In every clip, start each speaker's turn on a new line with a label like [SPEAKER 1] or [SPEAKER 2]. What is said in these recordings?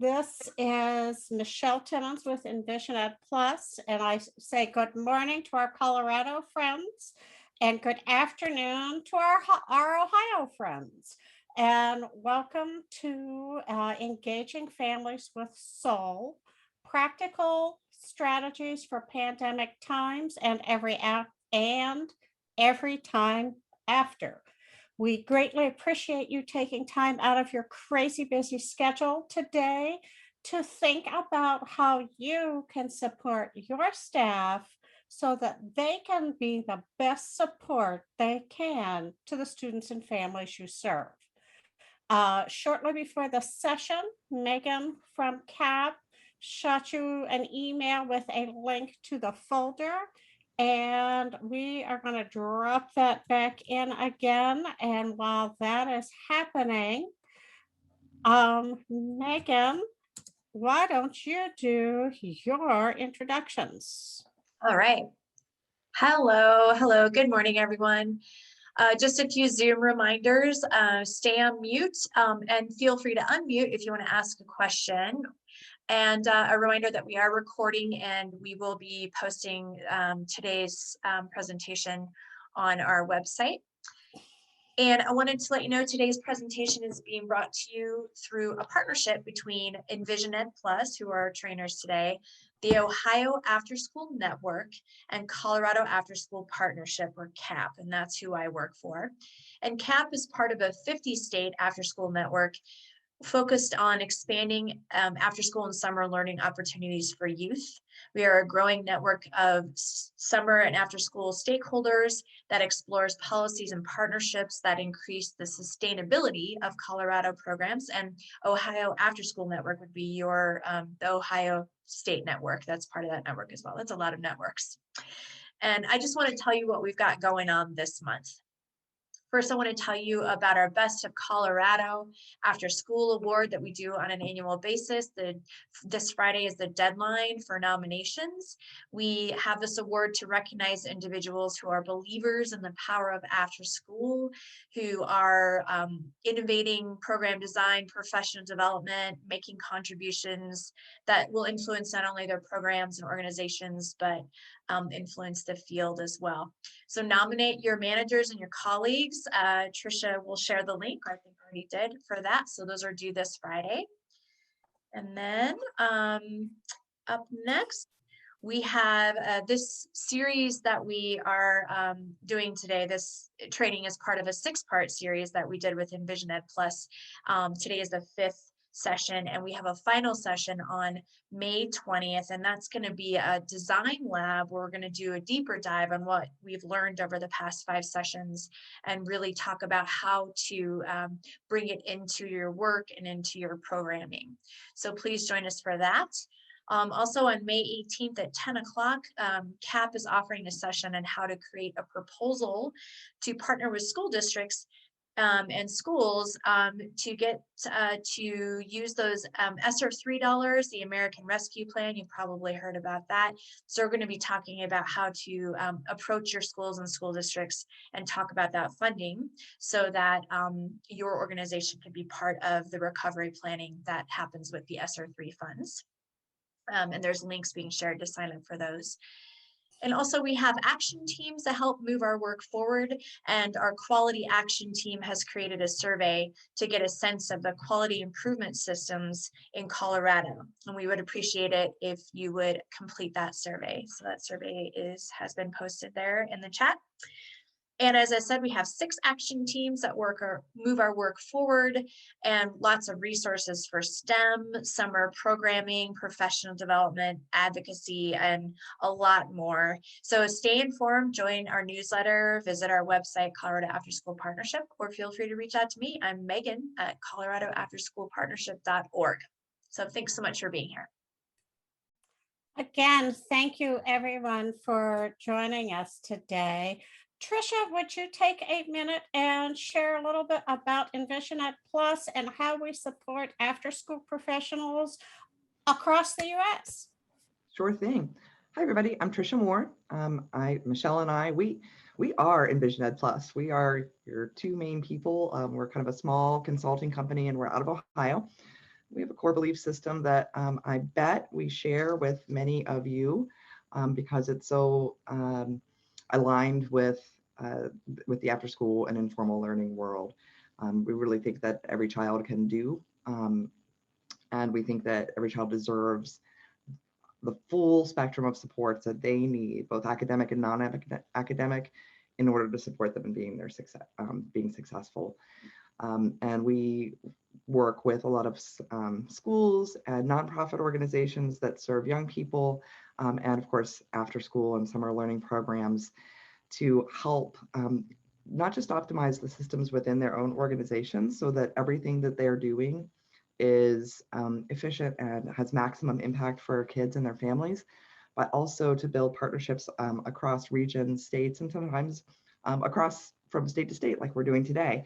[SPEAKER 1] This is Michelle Timmons with Envision Ed Plus, and I say good morning to our Colorado friends and good afternoon to our Ohio friends. And welcome to Engaging Families with S.O.U.L, practical strategies for pandemic times and every time after. We greatly appreciate you taking time out of your crazy busy schedule today to think about how you can support your staff so that they can be the best support they can to the students and families you serve. Shortly before the session, Megan from CAP shot you an email with a link to the folder, and we are going to drop that back in again. And while that is happening, Megan, why don't you do your introductions?
[SPEAKER 2] All right. Hello. Good morning, everyone. Just a few Zoom reminders. Stay on mute and feel free to unmute if you want to ask a question. And a reminder that we are recording and we will be posting today's presentation on our website. And I wanted to let you know today's presentation is being brought to you through a partnership between Envision Ed Plus, who are our trainers today, the Ohio After School Network, and Colorado After School Partnership, or CAP, and that's who I work for. And CAP is part of a 50-state after school network focused on expanding after school and summer learning opportunities for youth. We are a growing network of summer and after school stakeholders that explores policies and partnerships that increase the sustainability of Colorado programs. And Ohio After School Network would be your the Ohio State Network. That's part of that network as well. That's a lot of networks. And I just want to tell you what we've got going on this month. First, I want to tell you about our Best of Colorado After School Award that we do on an annual basis. This Friday is the deadline for nominations. We have this award to recognize individuals who are believers in the power of after school, who are innovating program design, professional development, making contributions that will influence not only their programs and organizations, but influence the field as well. So nominate your managers and your colleagues. Tricia will share the link, I think already did, for that. So those are due this Friday. And then up next, we have this series that we are doing today. This training is part of a 6-part series that we did with Envision Ed Plus. Today is the 5th session, and we have a final session on May 20th, and that's going to be a design lab where we're going to do a deeper dive on what we've learned over the past 5 sessions and really talk about how to bring it into your work and into your programming. So please join us for that. Also on May 18th at 10 o'clock, CAP is offering a session on how to create a proposal to partner with school districts and schools to get to use those ESSER $3, the American Rescue Plan. You probably heard about that. So we're going to be talking about how to approach your schools and school districts and talk about that funding so that your organization can be part of the recovery planning that happens with the ESSER 3 funds. And there's links being shared to sign up for those. And also we have action teams that help move our work forward, and our quality action team has created a survey to get a sense of the quality improvement systems in Colorado. And we would appreciate it if you would complete that survey. So that survey has been posted there in the chat. And as I said, we have 6 action teams that move our work forward, and lots of resources for STEM, summer programming, professional development, advocacy, and a lot more. So stay informed, join our newsletter, visit our website, Colorado After School Partnership, or feel free to reach out to me. I'm Megan at coloradoafterschoolpartnership.org. So thanks so much for being here.
[SPEAKER 1] Again, thank you everyone for joining us today. Tricia, would you take a minute and share a little bit about Envision Ed Plus and how we support after-school professionals across the U.S.?
[SPEAKER 3] Sure thing. Hi, everybody. I'm Tricia Moore. Michelle and I, we are Envision Ed Plus. We are your 2 main people. We're kind of a small consulting company, and we're out of Ohio. we have a core belief system that I bet we share with many of you because it's so aligned with the after school and informal learning world. We really think that every child can do, and we think that every child deserves the full spectrum of supports that they need, both academic and non-academic, in order to support them in being their success, being successful. And we work with a lot of schools and nonprofit organizations that serve young people, and of course, after school and summer learning programs to help not just optimize the systems within their own organizations so that everything that they're doing is efficient and has maximum impact for kids and their families, but also to build partnerships across regions, states, and sometimes across from state to state, like we're doing today,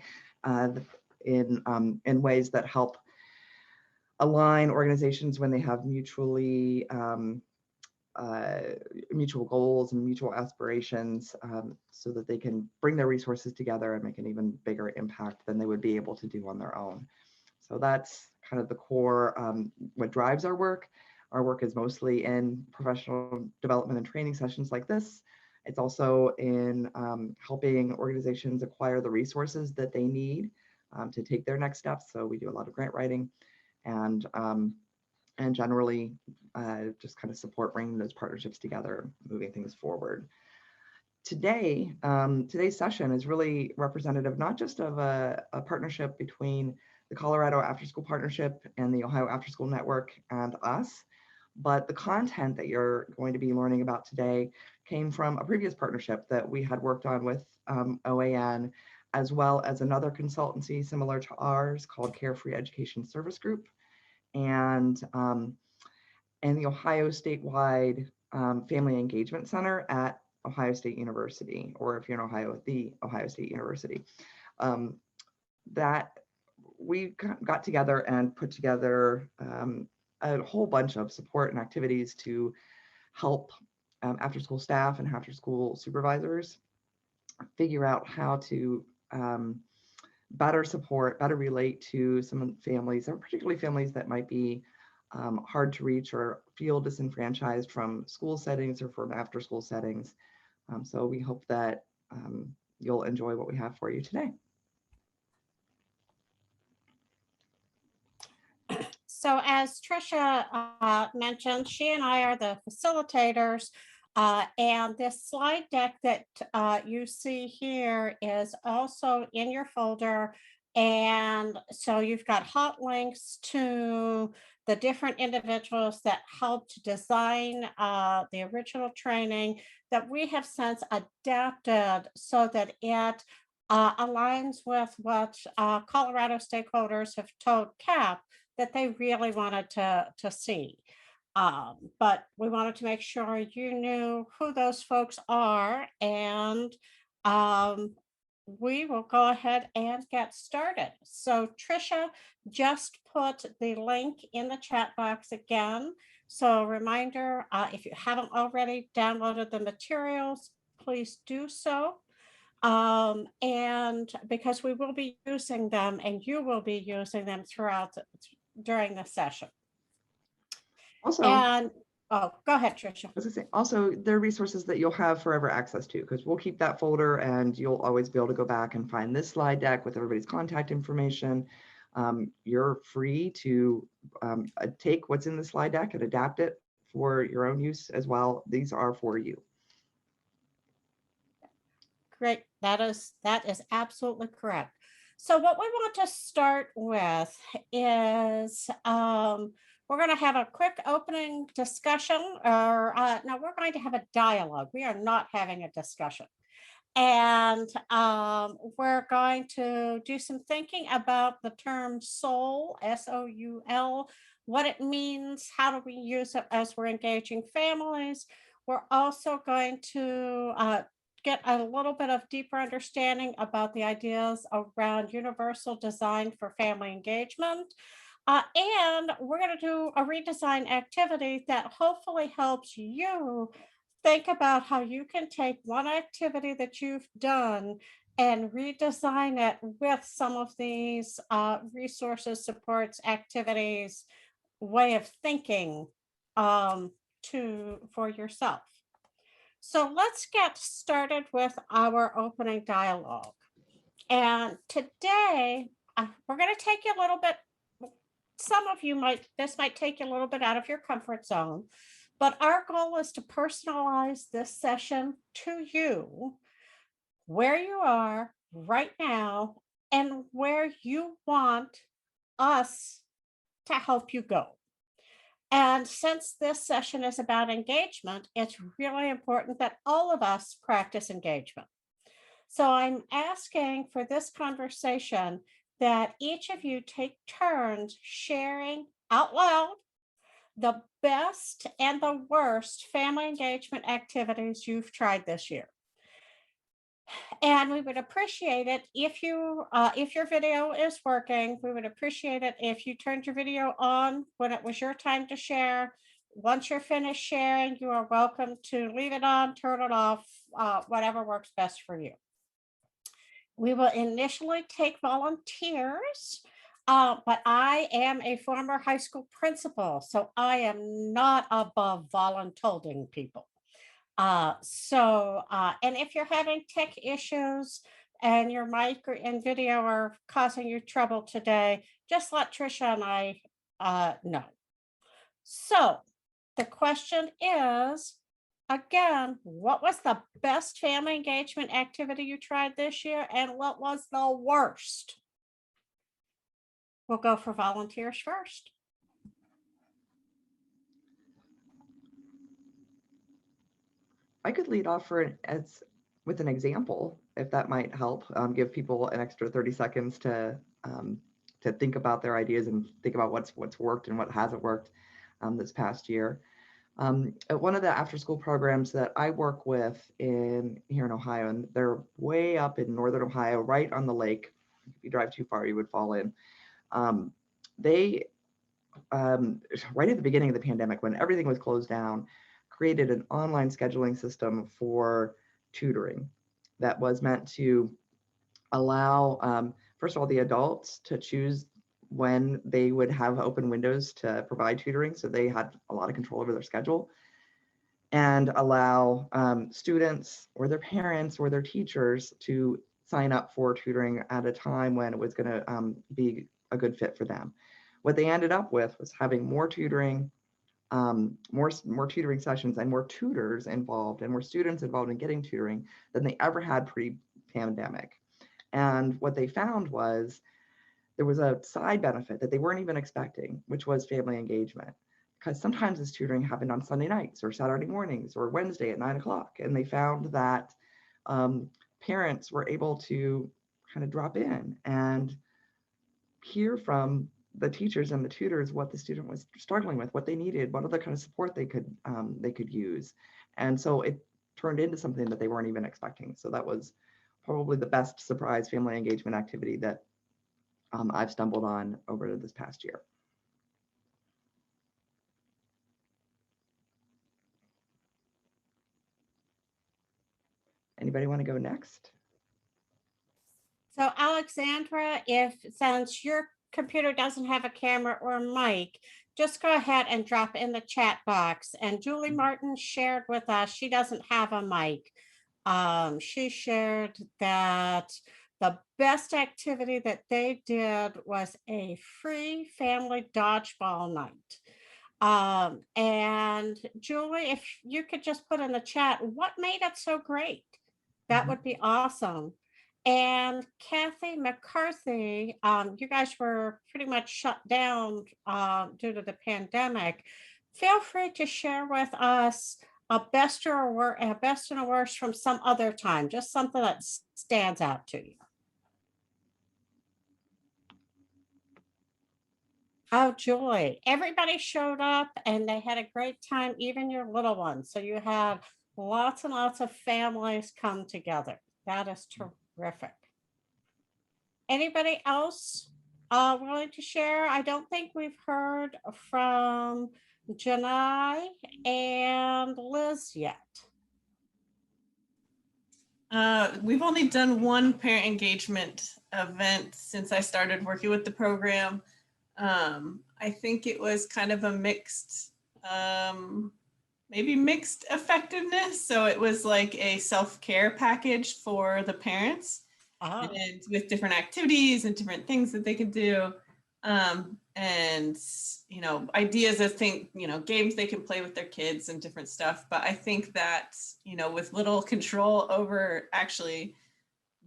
[SPEAKER 3] in ways that help align organizations when they have mutually mutual goals and mutual aspirations, so that they can bring their resources together and make an even bigger impact than they would be able to do on their own. So that's kind of the core, what drives our work. Our work is mostly in professional development and training sessions like this. It's also in helping organizations acquire the resources that they need to take their next steps. So we do a lot of grant writing and generally just kind of support bringing those partnerships together, moving things forward. Today, today's session is really representative not just of a partnership between the Colorado After School Partnership and the Ohio After School Network and us, but the content that you're going to be learning about today came from a previous partnership that we had worked on with OAN, as well as another consultancy similar to ours called Carefree Education Service Group, and the Ohio statewide Family Engagement Center at Ohio State University, or if you're in Ohio, the Ohio State University. That we got together and put together a whole bunch of support and activities to help after school staff and after school supervisors figure out how to better support, better relate to some families, and particularly families that might be hard to reach or feel disenfranchised from school settings or from after school settings. So we hope that you'll enjoy what we have for you today.
[SPEAKER 1] So as Trisha mentioned, she and I are the facilitators, and this slide deck that you see here is also in your folder. And so you've got hot links to the different individuals that helped design the original training that we have since adapted so that it aligns with what Colorado stakeholders have told CAP that they really wanted to see. But we wanted to make sure you knew who those folks are, and we will go ahead and get started. So Trisha just put the link in the chat box again. So a reminder, if you haven't already downloaded the materials, please do so. And because we will be using them and you will be using them during the session.
[SPEAKER 3] Also,
[SPEAKER 1] And oh, go ahead, Trisha.
[SPEAKER 3] I was gonna say, also, there are resources that you'll have forever access to, because we'll keep that folder and you'll always be able to go back and find this slide deck with everybody's contact information. You're free to take what's in the slide deck and adapt it for your own use as well. These are for you.
[SPEAKER 1] Great. That is absolutely correct. So what we want to start with is we're going to have a quick opening discussion, or no, we're going to have a dialogue. We are not having a discussion. And we're going to do some thinking about the term S.O.U.L, S-O-U-L, what it means, how do we use it as we're engaging families. We're also going to get a little bit of deeper understanding about the ideas around universal design for family engagement. And we're going to do a redesign activity that hopefully helps you think about how you can take one activity that you've done and redesign it with some of these resources, supports, activities, way of thinking for yourself. So let's get started with our opening dialogue. And today, we're going to take you a little bit, some of you might, this might take you a little bit out of your comfort zone, but our goal is to personalize this session to you, where you are right now, and where you want us to help you go. And since this session is about engagement, it's really important that all of us practice engagement. So I'm asking for this conversation that each of you take turns sharing out loud the best and the worst family engagement activities you've tried this year. And we would appreciate it if your video is working. We would appreciate it if you turned your video on when it was your time to share. Once you're finished sharing, you are welcome to leave it on, turn it off, whatever works best for you. We will initially take volunteers, but I am a former high school principal, so I am not above voluntolding people. And if you're having tech issues and your mic and video are causing you trouble today, just let Trisha and I know. So the question is, again, what was the best family engagement activity you tried this year, and what was the worst? We'll go for volunteers first.
[SPEAKER 3] I could lead off with an example, if that might help, give people an extra 30 seconds to think about their ideas and think about what's worked and what hasn't worked this past year. At one of the after-school programs that I work with here in Ohio, and they're way up in northern Ohio, right on the lake. If you drive too far, you would fall in. They right at the beginning of the pandemic, when everything was closed down, created an online scheduling system for tutoring that was meant to allow, first of all, the adults to choose when they would have open windows to provide tutoring, so they had a lot of control over their schedule, and allow students or their parents or their teachers to sign up for tutoring at a time when it was going to be a good fit for them. What they ended up with was having more tutoring, more tutoring sessions, and more tutors involved and more students involved in getting tutoring than they ever had pre-pandemic. And what they found was there was a side benefit that they weren't even expecting, which was family engagement. Because sometimes this tutoring happened on Sunday nights or Saturday mornings or Wednesday at 9 o'clock. And they found that parents were able to kind of drop in and hear from the teachers and the tutors what the student was struggling with, what they needed, what other kind of support they could use. And so it turned into something that they weren't even expecting. So that was probably the best surprise family engagement activity that I've stumbled on over this past year. Anybody want to go next?
[SPEAKER 1] So Alexandra, since your computer doesn't have a camera or a mic, just go ahead and drop in the chat box. And Julie Martin shared with us, she doesn't have a mic. She shared that the best activity that they did was a free family dodgeball night. And Julie, if you could just put in the chat, what made it so great? That would be awesome. And Kathy McCarthy, you guys were pretty much shut down due to the pandemic. Feel free to share with us a best and a worst from some other time, just something that stands out to you. Oh, joy. Everybody showed up and they had a great time, even your little ones. So you had lots and lots of families come together. That is terrific. Anybody else willing to share? I don't think we've heard from Janai and Liz yet.
[SPEAKER 4] We've only done one parent engagement event since I started working with the program. I think it was kind of a mixed, maybe mixed effectiveness. So it was like a self-care package for the parents,
[SPEAKER 1] Oh,
[SPEAKER 4] and with different activities and different things that they could do. And, ideas of games they can play with their kids and different stuff. But I think that, with little control over actually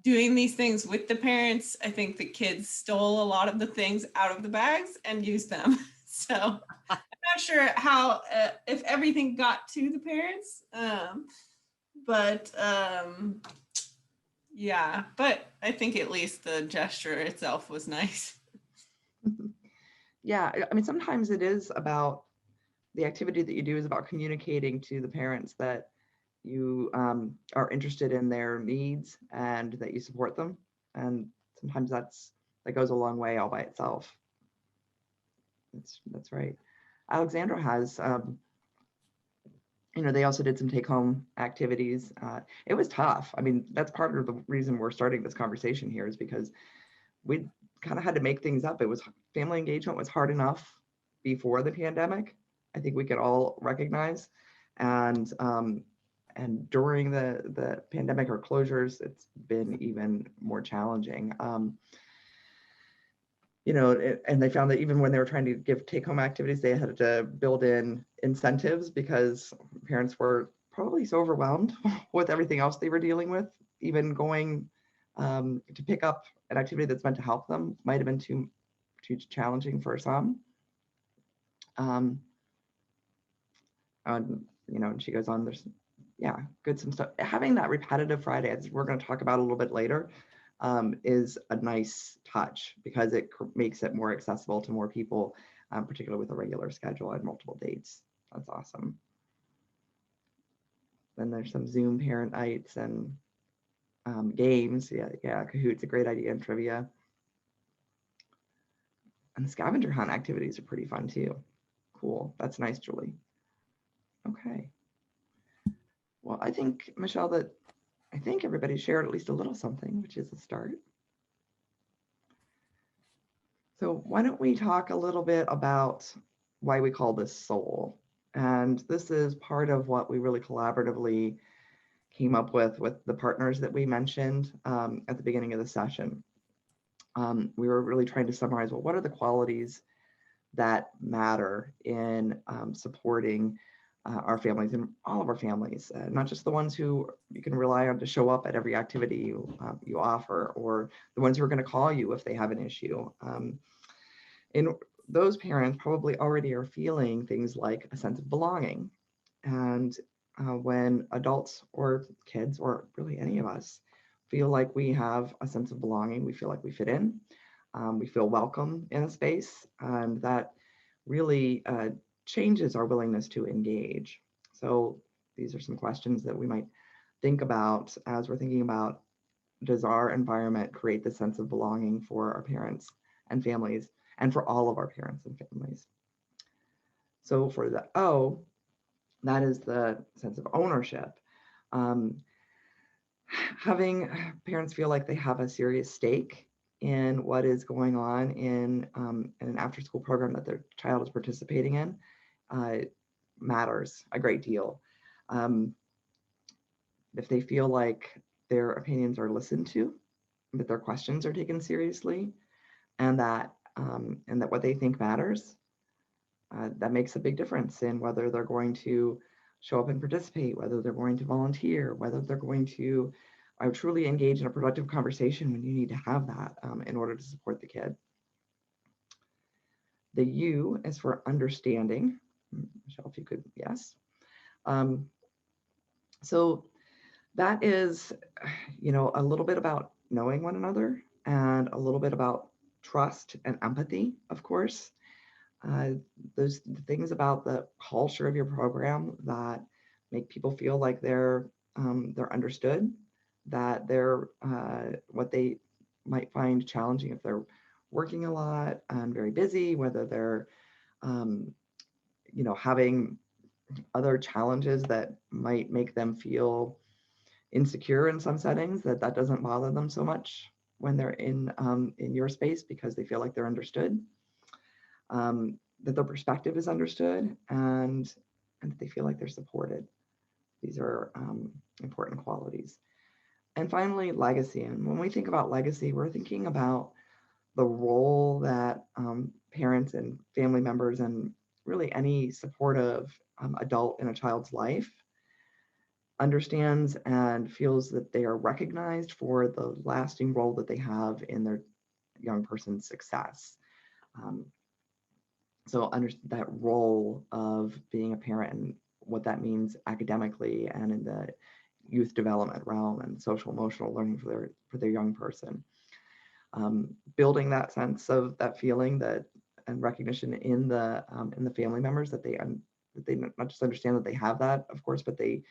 [SPEAKER 4] doing these things with the parents, I think the kids stole a lot of the things out of the bags and used them. So I'm not sure how, if everything got to the parents, but yeah, but I think at least the gesture itself was nice.
[SPEAKER 3] Yeah, I mean, sometimes it is about the activity that you do is about communicating to the parents that you are interested in their needs and that you support them. And sometimes that goes a long way all by itself. That's right. Alexandra has, they also did some take-home activities. It was tough. I mean, that's part of the reason we're starting this conversation here is because we kind of had to make things up. It was family engagement was hard enough before the pandemic. I think we could all recognize, and during the pandemic or closures, it's been even more challenging. And they found that even when they were trying to give take-home activities, they had to build in incentives because parents were probably so overwhelmed with everything else they were dealing with. Even going to pick up an activity that's meant to help them might have been too challenging for some. And she goes on, there's, good some stuff. Having that repetitive Friday, as we're going to talk about a little bit later, is a nice touch because it makes it more accessible to more people, particularly with a regular schedule and multiple dates. That's awesome. Then there's some Zoom parent nights and games. Yeah, Kahoot's a great idea, and trivia. And the scavenger hunt activities are pretty fun too. Cool. That's nice, Julie. Okay. Well, I think, Michelle, that I think everybody shared at least a little something, which is a start. So why don't we talk a little bit about why we call this S.O.U.L? And this is part of what we really collaboratively came up with the partners that we mentioned at the beginning of the session. We were really trying to summarize, well, what are the qualities that matter in supporting our families and all of our families, not just the ones who you can rely on to show up at every activity you offer, or the ones who are going to call you if they have an issue. And those parents probably already are feeling things like a sense of belonging. And when adults or kids, or really any of us, feel like we have a sense of belonging, we feel like we fit in, we feel welcome in a space, and that really changes our willingness to engage. So these are some questions that we might think about as we're thinking about, does our environment create the sense of belonging for our parents and families, and for all of our parents and families? So for the O, that is the sense of ownership. Having parents feel like they have a serious stake in what is going on in an after-school program that their child is participating in matters a great deal. If they feel like their opinions are listened to, that their questions are taken seriously, and that what they think matters, that makes a big difference in whether they're going to show up and participate, whether they're going to volunteer, whether they're going to truly engage in a productive conversation when you need to have that in order to support the kid. The U is for understanding. Michelle, if you could, yes. So that is, a little bit about knowing one another and a little bit about trust and empathy, of course. Those things about the culture of your program that make people feel like they're understood, that they're what they might find challenging if they're working a lot and very busy, whether they're having other challenges that might make them feel insecure in some settings, that doesn't bother them so much when they're in your space, because they feel like they're understood, that their perspective is understood, and that they feel like they're supported. These are important qualities. And finally, legacy. And when we think about legacy, we're thinking about the role that parents and family members and really any supportive adult in a child's life understands and feels that they are recognized for the lasting role that they have in their young person's success. So under that role of being a parent and what that means academically and in the youth development realm and social emotional learning for their young person. Building that sense of that feeling that and recognition in the family members that they not just understand that they have that, of course, but they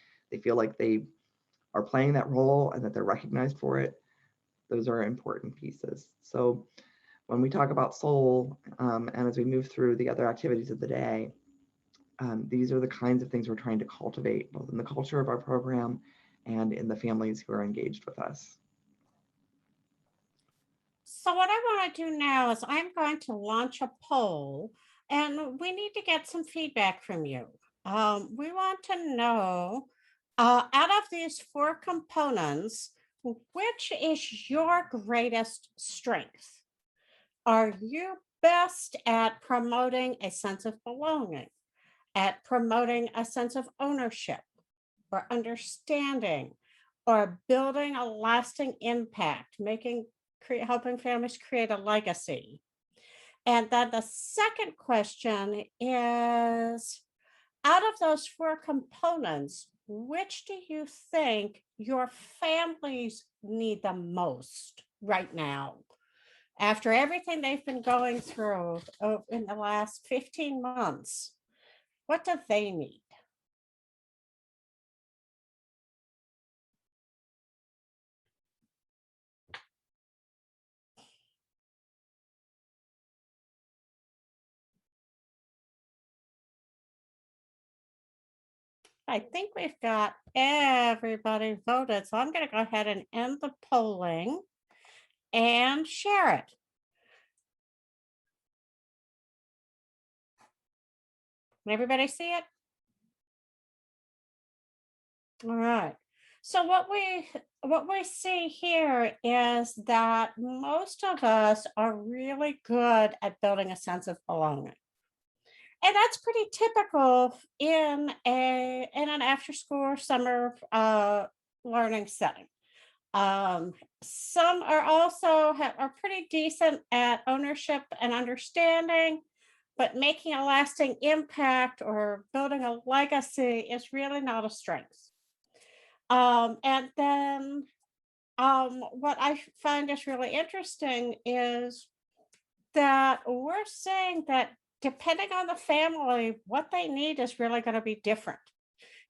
[SPEAKER 3] feel like they are playing that role and that they're recognized for it. Those are important pieces. So when we talk about S.O.U.L, and as we move through the other activities of the day, these are the kinds of things we're trying to cultivate, both in the culture of our program and in the families who are engaged with us.
[SPEAKER 1] So what I want to do now is I'm going to launch a poll, and we need to get some feedback from you. We want to know, out of these 4 components, which is your greatest strength? Are you best at promoting a sense of belonging, at promoting a sense of ownership or understanding, or building a lasting impact, helping families create a legacy? And then the second question is, out of those 4 components, which do you think your families need the most right now? After everything they've been going through in the last 15 months, what do they need? I think we've got everybody voted, so I'm going to go ahead and end the polling and share it. Can everybody see it? All right. So what we see here is that most of us are really good at building a sense of belonging. And that's pretty typical in an after school or summer learning setting. Some are also are pretty decent at ownership and understanding, but making a lasting impact or building a legacy is really not a strength. And then what I find is really interesting is that we're saying that depending on the family, what they need is really going to be different.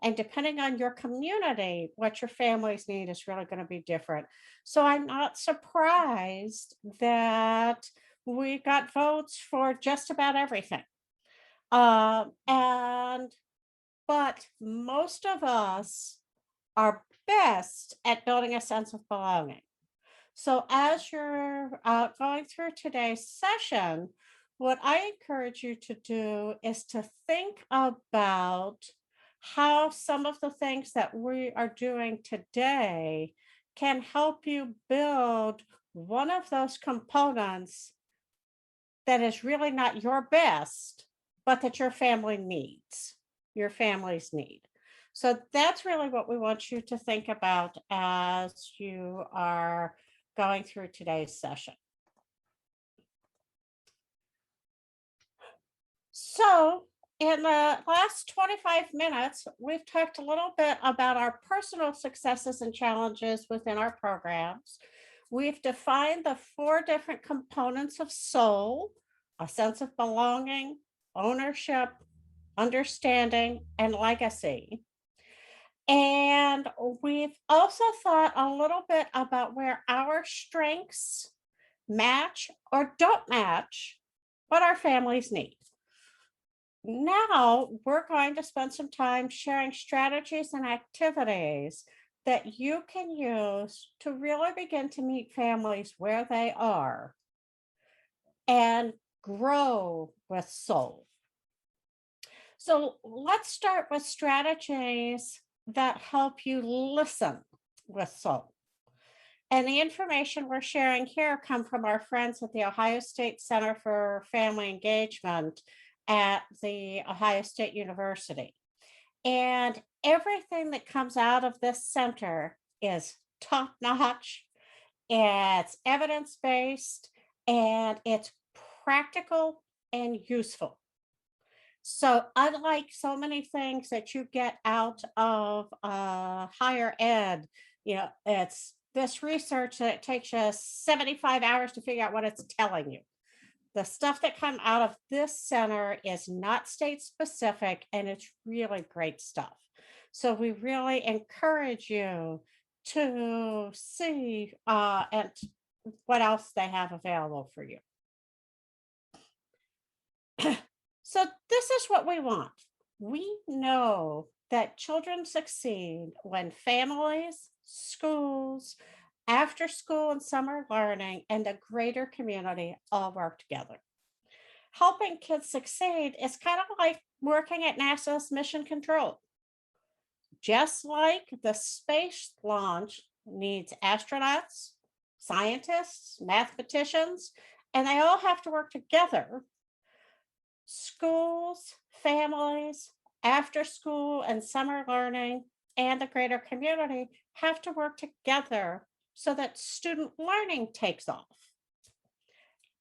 [SPEAKER 1] And depending on your community, what your families need is really going to be different. So I'm not surprised that we got votes for just about everything. But most of us are best at building a sense of belonging. So as you're going through today's session, what I encourage you to do is to think about how some of the things that we are doing today can help you build one of those components that is really not your best, but that your family needs, your families need. So that's really what we want you to think about as you are going through today's session. So in the last 25 minutes, we've talked a little bit about our personal successes and challenges within our programs. We've defined the 4 different components of S.O.U.L, a sense of belonging, ownership, understanding, and legacy. And we've also thought a little bit about where our strengths match or don't match what our families need. Now we're going to spend some time sharing strategies and activities that you can use to really begin to meet families where they are and grow with S.O.U.L. So let's start with strategies that help you listen with S.O.U.L. And the information we're sharing here come from our friends at the Ohio State Center for Family Engagement at the Ohio State University. And everything that comes out of this center is top notch, it's evidence based, and it's practical and useful. So, unlike so many things that you get out of higher ed, it's this research that takes you 75 hours to figure out what it's telling you. The stuff that come out of this center is not state specific, and it's really great stuff. So we really encourage you to see and what else they have available for you. So this is what we want. We know that children succeed when families, schools, after school and summer learning, and the greater community all work together. Helping kids succeed is kind of like working at NASA's mission control. Just like the space launch needs astronauts, scientists, mathematicians, and they all have to work together, schools, families, after school and summer learning, and the greater community have to work together so that student learning takes off.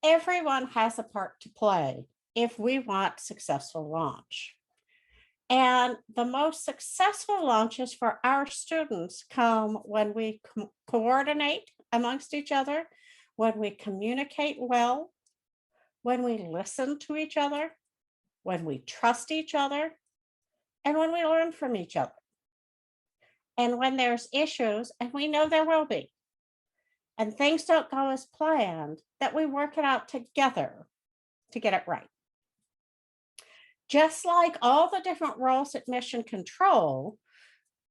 [SPEAKER 1] Everyone has a part to play if we want successful launch. And the most successful launches for our students come when we coordinate amongst each other, when we communicate well, when we listen to each other, when we trust each other, and when we learn from each other. And when there's issues, and we know there will be, and things don't go as planned, that we work it out together to get it right. Just like all the different roles at Mission Control,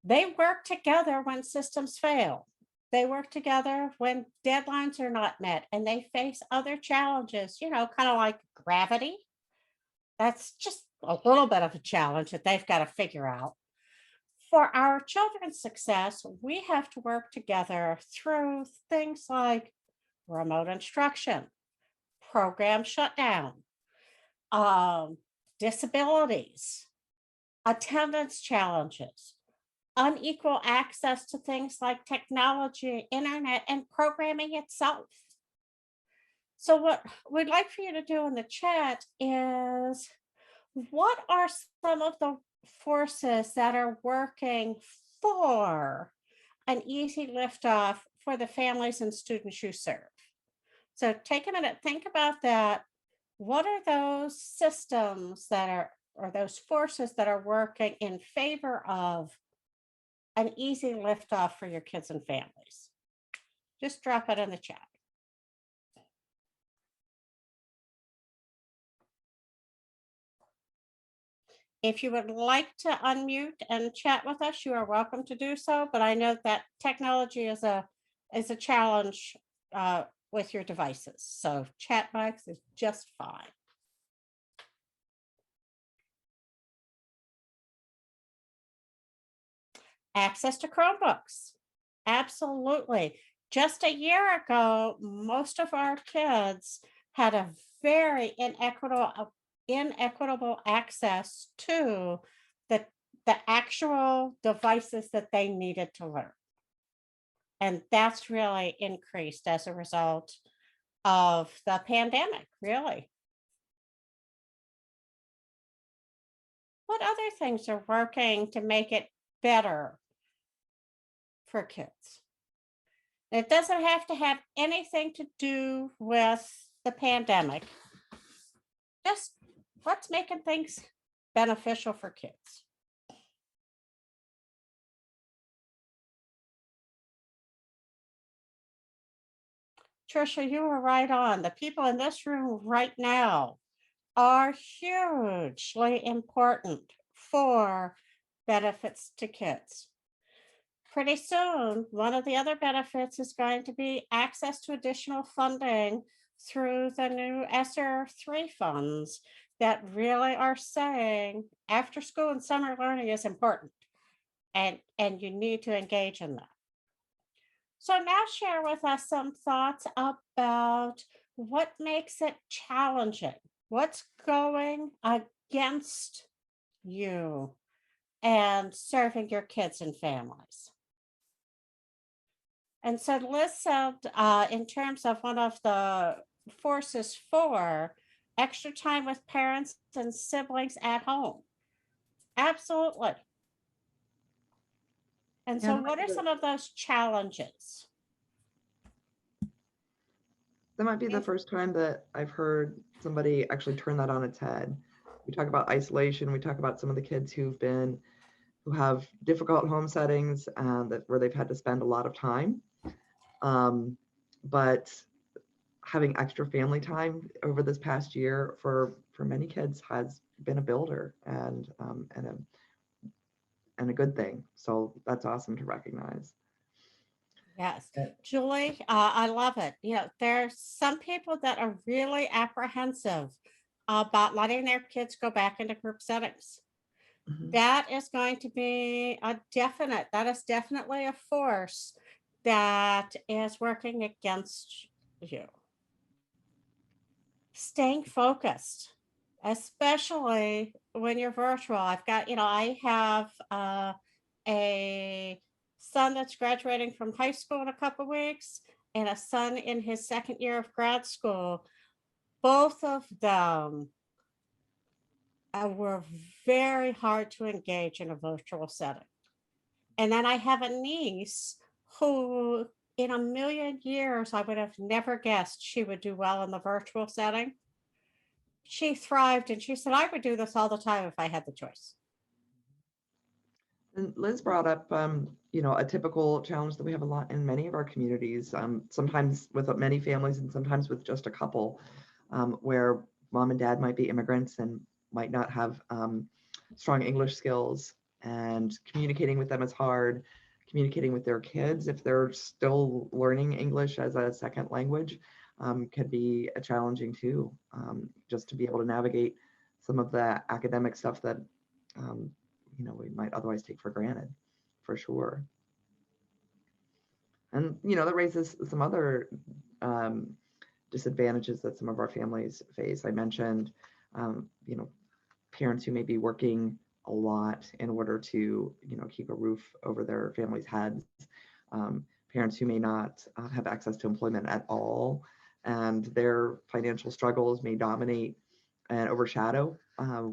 [SPEAKER 1] they work together when systems fail. They work together when deadlines are not met and they face other challenges, kind of like gravity. That's just a little bit of a challenge that they've got to figure out. For our children's success, we have to work together through things like remote instruction, program shutdown, disabilities, attendance challenges, unequal access to things like technology, internet, and programming itself. So what we'd like for you to do in the chat is, what are some of the forces that are working for an easy liftoff for the families and students you serve? So take a minute, think about that. What are those systems that are, or those forces that are working in favor of an easy liftoff for your kids and families? Just drop it in the chat. If you would like to unmute and chat with us, you are welcome to do so. But I know that technology is a challenge with your devices. So chat box is just fine. Access to Chromebooks. Absolutely. Just a year ago, most of our kids had a very inequitable access to the actual devices that they needed to learn. And that's really increased as a result of the pandemic, really. What other things are working to make it better for kids? It doesn't have to have anything to do with the pandemic. Just what's making things beneficial for kids. Trisha, you were right on. The people in this room right now are hugely important for benefits to kids. pretty soon, one of the other benefits is going to be access to additional funding through the new ESSER 3 funds that really are saying after school and summer learning is important, and you need to engage in that. So now share with us some thoughts about what makes it challenging. What's going against you and serving your kids and families? And so Liz said, in terms of one of the forces for extra time with parents and siblings at home. Absolutely. And
[SPEAKER 3] Yeah,
[SPEAKER 1] so
[SPEAKER 3] that might
[SPEAKER 1] what
[SPEAKER 3] be
[SPEAKER 1] are some of those challenges?
[SPEAKER 3] that might be the first time that I've heard somebody actually turn that on its head. We talk about isolation. We talk about some of the kids who have difficult home settings where they've had to spend a lot of time. But having extra family time over this past year for many kids has been a builder and a good thing. So that's awesome to recognize.
[SPEAKER 1] Yes.
[SPEAKER 3] Yeah.
[SPEAKER 1] Julie, I love it. There's some people that are really apprehensive about letting their kids go back into group settings.
[SPEAKER 3] Mhm.
[SPEAKER 1] That is going to be that is definitely a force that is working against you. Staying focused, especially when you're virtual. I have a son that's graduating from high school in a couple weeks and a son in his second year of grad school. Both of them were very hard to engage in a virtual setting. And then I have a niece who, in a million years, I would have never guessed she would do well in the virtual setting. She thrived, and she said, I would do this all the time if I had the choice.
[SPEAKER 3] And Liz brought up, a typical challenge that we have a lot in many of our communities, sometimes with many families and sometimes with just a couple, where mom and dad might be immigrants and might not have strong English skills, and communicating with them is hard. Communicating with their kids, if they're still learning English as a second language, can be challenging too, just to be able to navigate some of the academic stuff that we might otherwise take for granted, for sure. And that raises some other disadvantages that some of our families face. I mentioned, parents who may be working a lot in order to, keep a roof over their families' heads. Parents who may not have access to employment at all, and their financial struggles may dominate and overshadow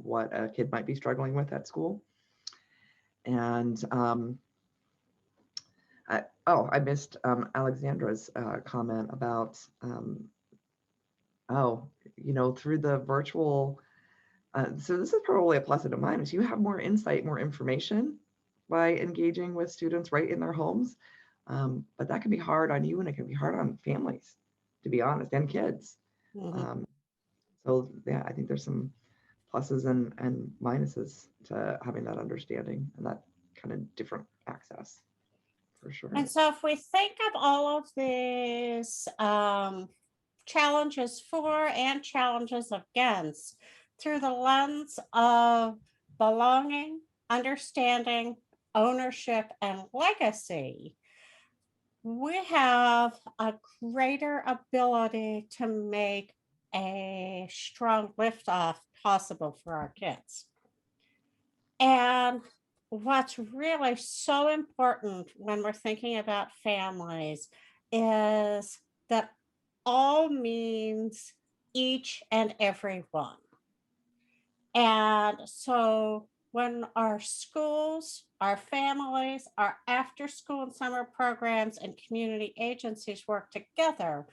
[SPEAKER 3] what a kid might be struggling with at school. And I missed Alexandra's comment about, through the virtual. So this is probably a plus and a minus. You have more insight, more information by engaging with students right in their homes. But that can be hard on you, and it can be hard on families, to be honest, and kids.
[SPEAKER 1] Mhm.
[SPEAKER 3] So yeah, I think there's some pluses and minuses to having that understanding and that kind of different access, for sure.
[SPEAKER 1] And so if we think of all of these challenges for and challenges against through the lens of belonging, understanding, ownership, and legacy, we have a greater ability to make a strong liftoff possible for our kids. And what's really so important when we're thinking about families is that all means each and every one. And so when our schools, our families, our after school and summer programs, and community agencies work together,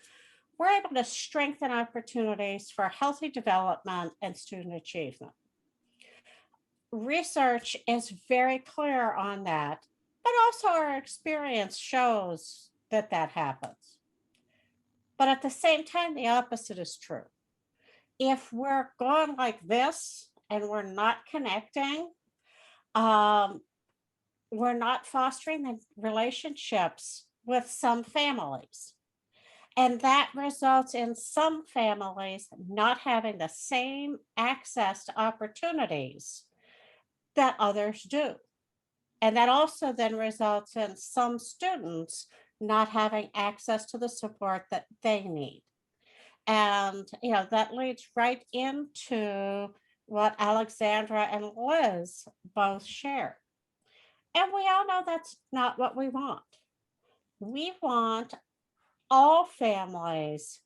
[SPEAKER 1] we're able to strengthen opportunities for healthy development and student achievement. Research is very clear on that, but also our experience shows that that happens. But at the same time, the opposite is true. If we're going like this and we're not connecting, um, we're not fostering the relationships with some families. And that results in some families not having the same access to opportunities that others do. And that also then results in some students not having access to the support that they need. And, that leads right into what Alexandra and Liz both shared. And we all know that's not what we want. We want all families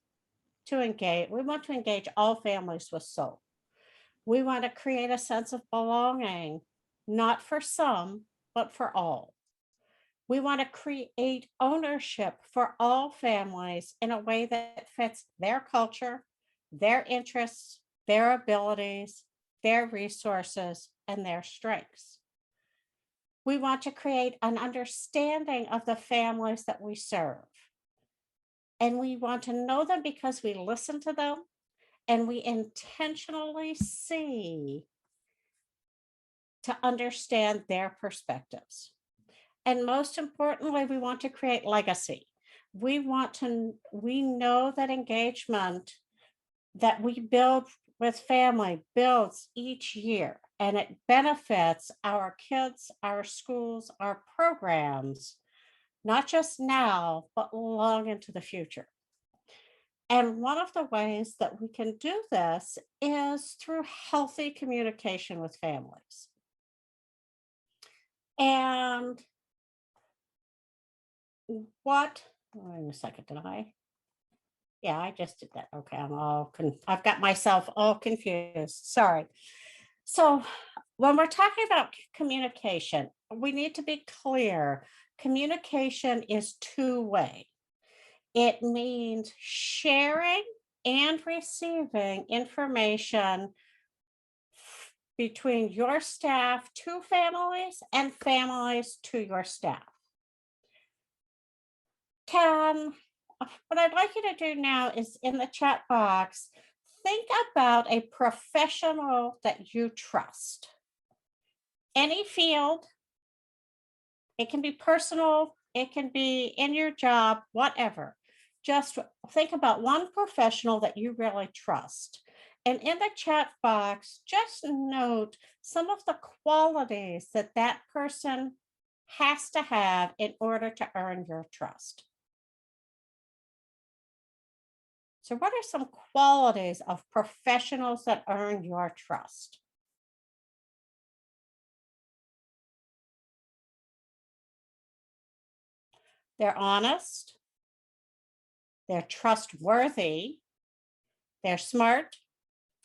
[SPEAKER 1] to engage. We want to engage all families with S.O.U.L. We want to create a sense of belonging, not for some, but for all. We want to create ownership for all families in a way that fits their culture, their interests, their abilities, their resources, and their strengths. We want to create an understanding of the families that we serve. And we want to know them because we listen to them and we intentionally see to understand their perspectives. And most importantly, we want to create legacy. We know that engagement that we build with family builds each year, and it benefits our kids, our schools, our programs, not just now, but long into the future. And one of the ways that we can do this is through healthy communication with families. And wait a second, did I? Yeah, I just did that. Okay, I've got myself all confused. Sorry. So when we're talking about communication, we need to be clear. Communication is two-way. It means sharing and receiving information between your staff to families and families to your staff. What I'd like you to do now is in the chat box, think about a professional that you trust. Any field, it can be personal, it can be in your job, whatever. Just think about one professional that you really trust. And in the chat box, just note some of the qualities that that person has to have in order to earn your trust. So what are some qualities of professionals that earn your trust? They're honest, they're trustworthy, they're smart,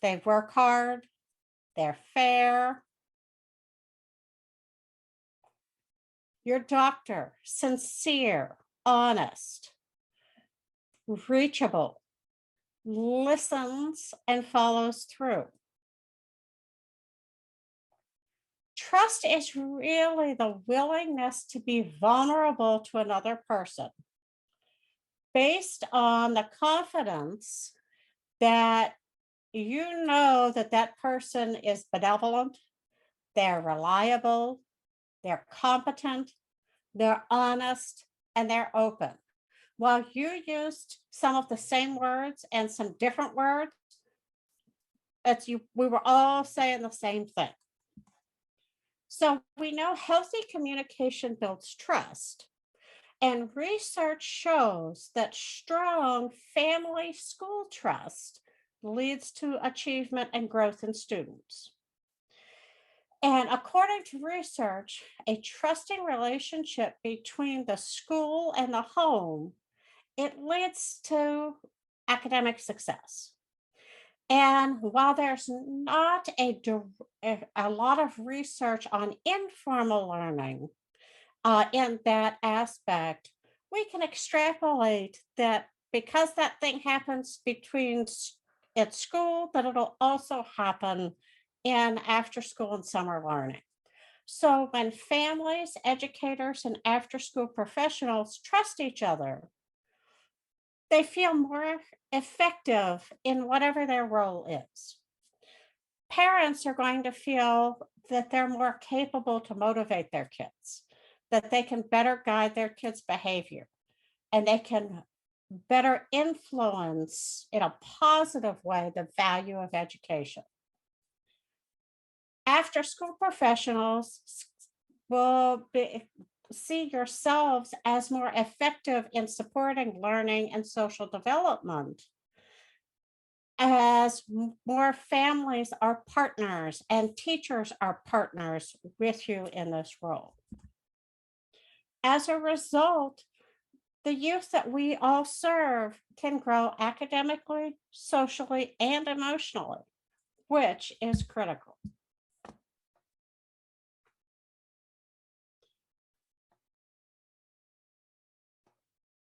[SPEAKER 1] they work hard, they're fair. Your doctor, sincere, honest, reachable, listens and follows through. Trust is really the willingness to be vulnerable to another person based on the confidence that you know that that person is benevolent, they're reliable, they're competent, they're honest, and they're open. While you used some of the same words and some different words, we were all saying the same thing. So we know healthy communication builds trust. And research shows that strong family school trust leads to achievement and growth in students. And according to research, a trusting relationship between the school and the home, it leads to academic success. And while there's not a lot of research on informal learning in that aspect, we can extrapolate that because that thing happens at school, that it'll also happen in after school and summer learning. So when families, educators, and after school professionals trust each other, they feel more effective in whatever their role is. Parents are going to feel that they're more capable to motivate their kids. that they can better guide their kids' behavior and they can better influence in a positive way the value of education. After school professionals see yourselves as more effective in supporting learning and social development as more families are partners and teachers are partners with you in this role. As a result, the youth that we all serve can grow academically, socially, and emotionally, which is critical.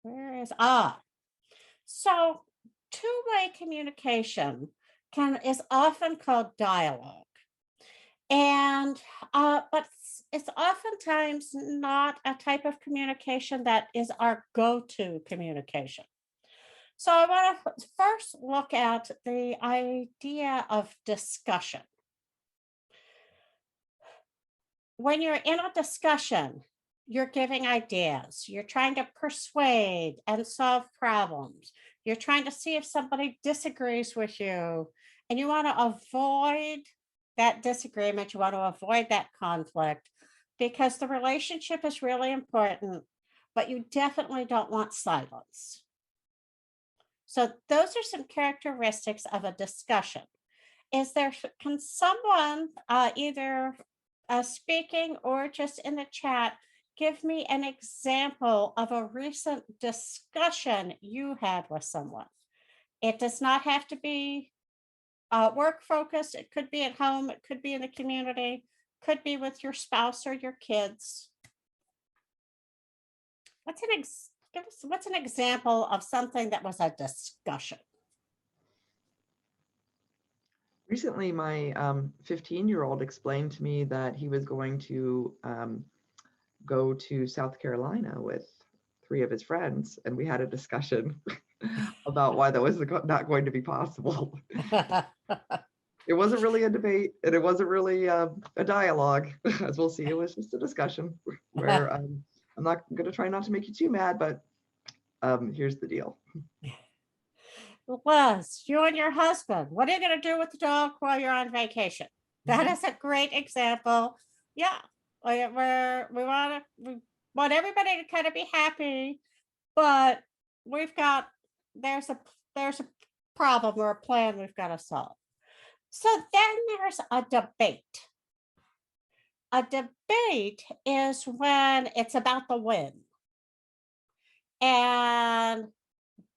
[SPEAKER 1] Where is so two-way communication is often called dialogue. And but it's oftentimes not a type of communication that is our go-to communication. So I want to first look at the idea of discussion. When you're in a discussion, you're giving ideas, you're trying to persuade and solve problems. You're trying to see if somebody disagrees with you, and you want to avoid that disagreement, you want to avoid that conflict because the relationship is really important, but you definitely don't want silence. So those are some characteristics of a discussion. Can someone either speaking or just in the chat give me an example of a recent discussion you had with someone? It does not have to be work focused. It could be at home. It could be in the community. Could be with your spouse or your kids. What's an example of something that was a discussion?
[SPEAKER 3] Recently, my 15-year-old explained to me that he was going to go to South Carolina with 3 of his friends, and we had a discussion about why that was not going to be possible. It wasn't really a debate, and it wasn't really a dialogue, as we'll see. It was just a discussion where I'm not going to try not to make you too mad, but here's the deal.
[SPEAKER 1] Was you and your husband, what are you going to do with the dog while you're on vacation? That is a great example. Yeah, we want everybody to kind of be happy, but there's a problem or a plan we've got to solve. So then there's a debate. A debate is when it's about the win and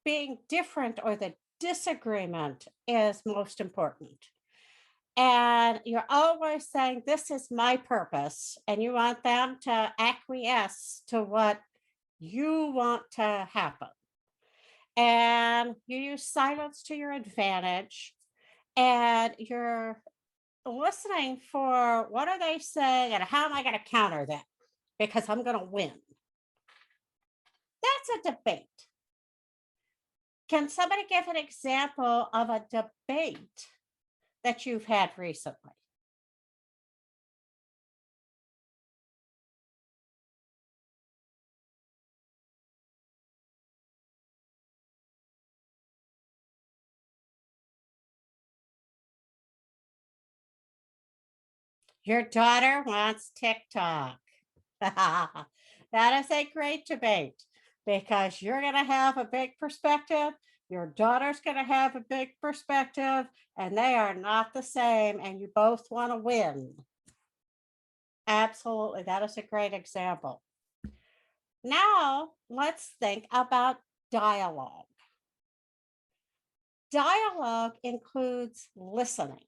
[SPEAKER 1] being different, or the disagreement is most important. And you're always saying, this is my purpose, and you want them to acquiesce to what you want to happen. And you use silence to your advantage, and you're listening for what are they saying and how am I going to counter that, because I'm going to win. That's a debate. Can somebody give an example of a debate that you've had recently? Your daughter wants TikTok. That is a great debate because you're going to have a big perspective. Your daughter's going to have a big perspective, and they are not the same, and you both want to win. Absolutely. That is a great example. Now, let's think about dialogue. Dialogue includes listening.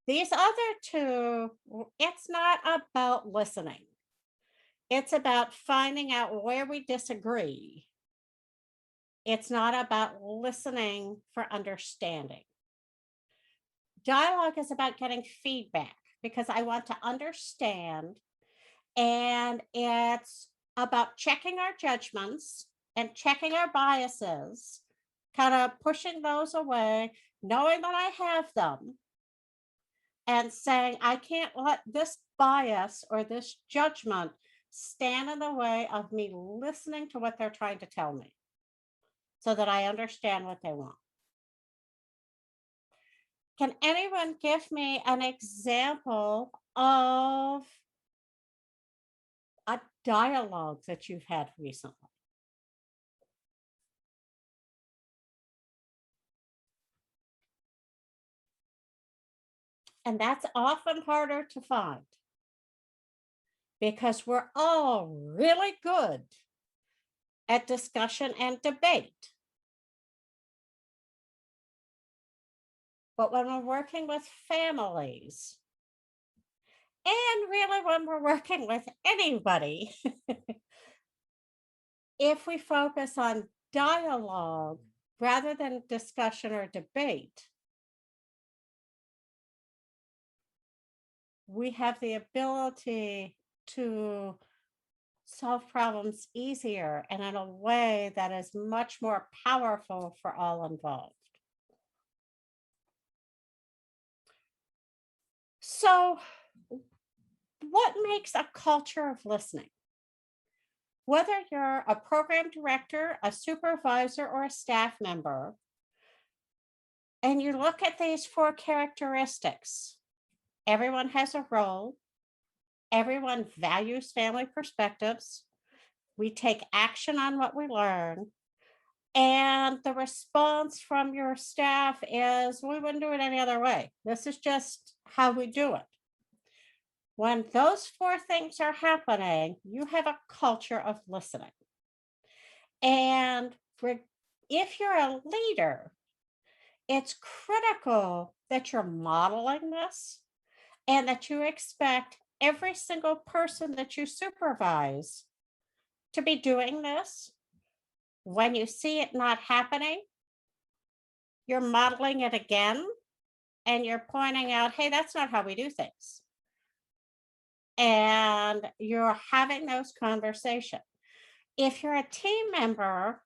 [SPEAKER 1] These other two, it's not about listening. It's about finding out where we disagree. It's not about listening for understanding. Dialogue is about getting feedback because I want to understand, and it's about checking our judgments and checking our biases, kind of pushing those away, knowing that I have them, and saying, I can't let this bias or this judgment stand in the way of me listening to what they're trying to tell me so that I understand what they want. Can anyone give me an example of a dialogue that you've had recently? And that's often harder to find because we're all really good at discussion and debate. But when we're working with families, and really when we're working with anybody, if we focus on dialogue rather than discussion or debate, we have the ability to solve problems easier and in a way that is much more powerful for all involved. So, what makes a culture of listening? Whether you're a program director, a supervisor, or a staff member, and you look at these 4 characteristics, everyone has a role, everyone values family perspectives, we take action on what we learn, and the response from your staff is, we wouldn't do it any other way. This is just how we do it. When those 4 things are happening, you have a culture of listening. And if you're a leader, it's critical that you're modeling this and that you expect every single person that you supervise to be doing this. When you see it not happening, you're modeling it again and you're pointing out, hey, that's not how we do things. And you're having those conversations. If you're a team member,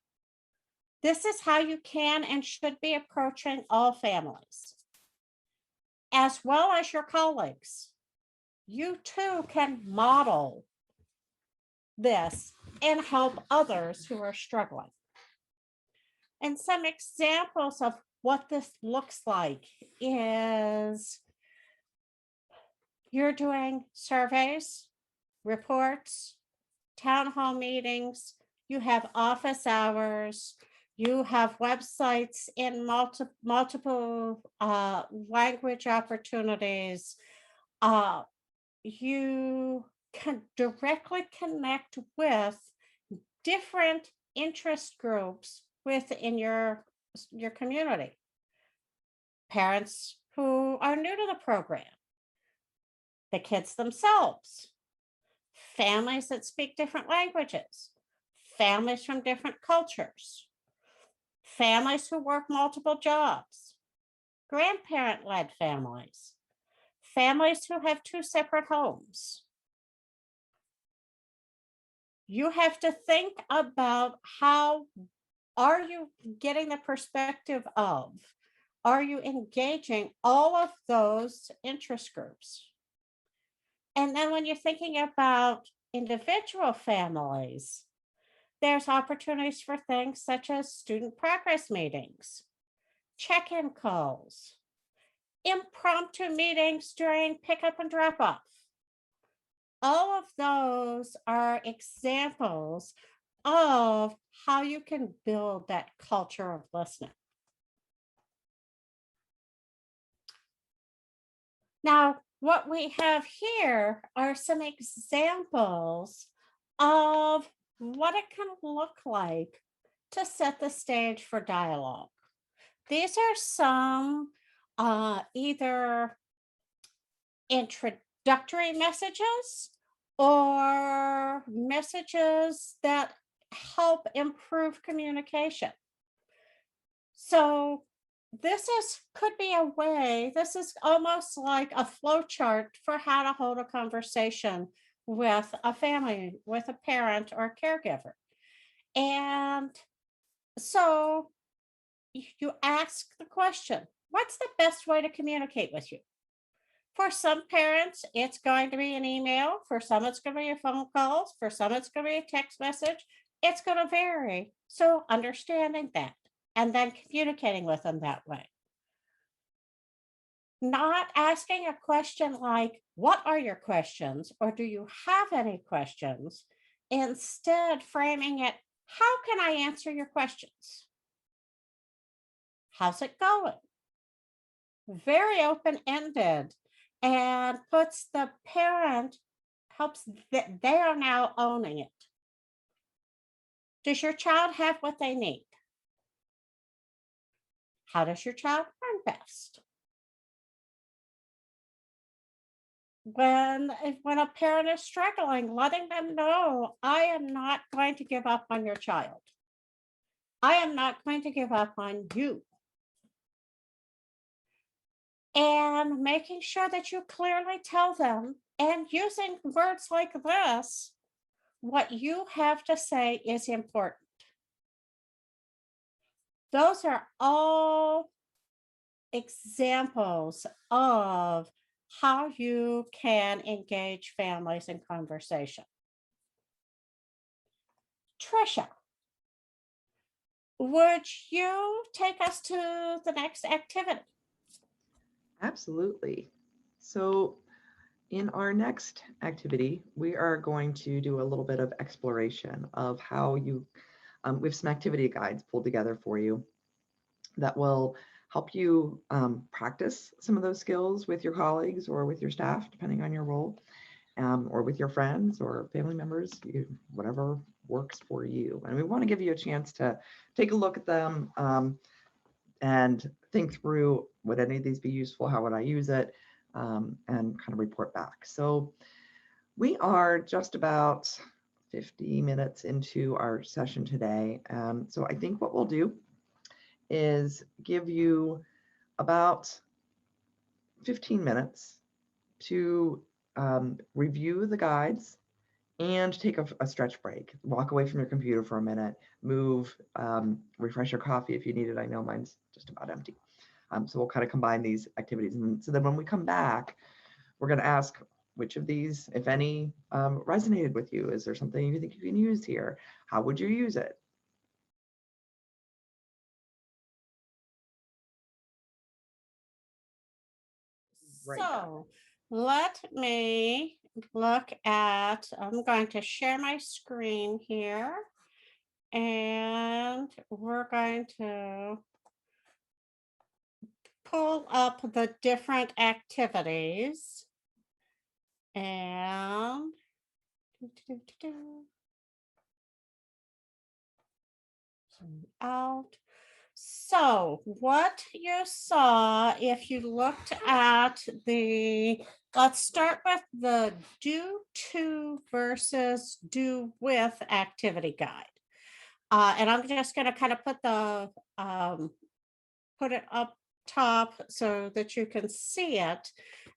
[SPEAKER 1] this is how you can and should be approaching all families, as well as your colleagues. You too can model this and help others who are struggling. And some examples of what this looks like is you're doing surveys, reports, town hall meetings, you have office hours, you have websites in multiple language opportunities. You can directly connect with different interest groups within your community. Parents who are new to the program, the kids themselves, families that speak different languages, families from different cultures, families who work multiple jobs, grandparent-led families, families who have 2 separate homes. You have to think about how are you getting the perspective of, are you engaging all of those interest groups? And then when you're thinking about individual families, there's opportunities for things such as student progress meetings, check-in calls, impromptu meetings during pickup and drop off. All of those are examples of how you can build that culture of listening. Now, what we have here are some examples of what it can look like to set the stage for dialogue. These are some either introductory messages or messages that help improve communication. So could be a way, this is almost like a flow chart for how to hold a conversation with a family, with a parent or a caregiver. And so you ask the question, what's the best way to communicate with you? For some parents, it's going to be an email. For some, it's going to be a phone call. For some, it's going to be a text message. It's going to vary. So understanding that and then communicating with them that way. Not asking a question like, what are your questions? Or do you have any questions? Instead, framing it, how can I answer your questions? How's it going? Very open-ended and puts the parent, helps that they are now owning it. Does your child have what they need? How does your child learn best? When a parent is struggling, letting them know, I am not going to give up on your child. I am not going to give up on you. And making sure that you clearly tell them, and using words like this, what you have to say is important. Those are all examples of how you can engage families in conversation. Trisha, would you take us to the next activity?
[SPEAKER 3] Absolutely. So in our next activity, we are going to do a little bit of exploration of how you, we have some activity guides pulled together for you that will help you practice some of those skills with your colleagues or with your staff, depending on your role, or with your friends or family members, whatever works for you. And we want to give you a chance to take a look at them and think through, would any of these be useful? How would I use it? And kind of report back. So we are just about 50 minutes into our session today. So I think what we'll do is give you about 15 minutes to review the guides and take a stretch break. Walk away from your computer for a minute, move, refresh your coffee if you need it. I know mine's just about empty. So we'll kind of combine these activities. And so then when we come back, we're going to ask which of these, if any, resonated with you. Is there something you think you can use here? How would you use it? Right.
[SPEAKER 1] So let me look at, I'm going to share my screen here. And we're going to pull up the different activities. And out. So what you saw, if you looked at the, let's start with the do to versus do with activity guide. And I'm just going to kind of put the put it up top so that you can see it.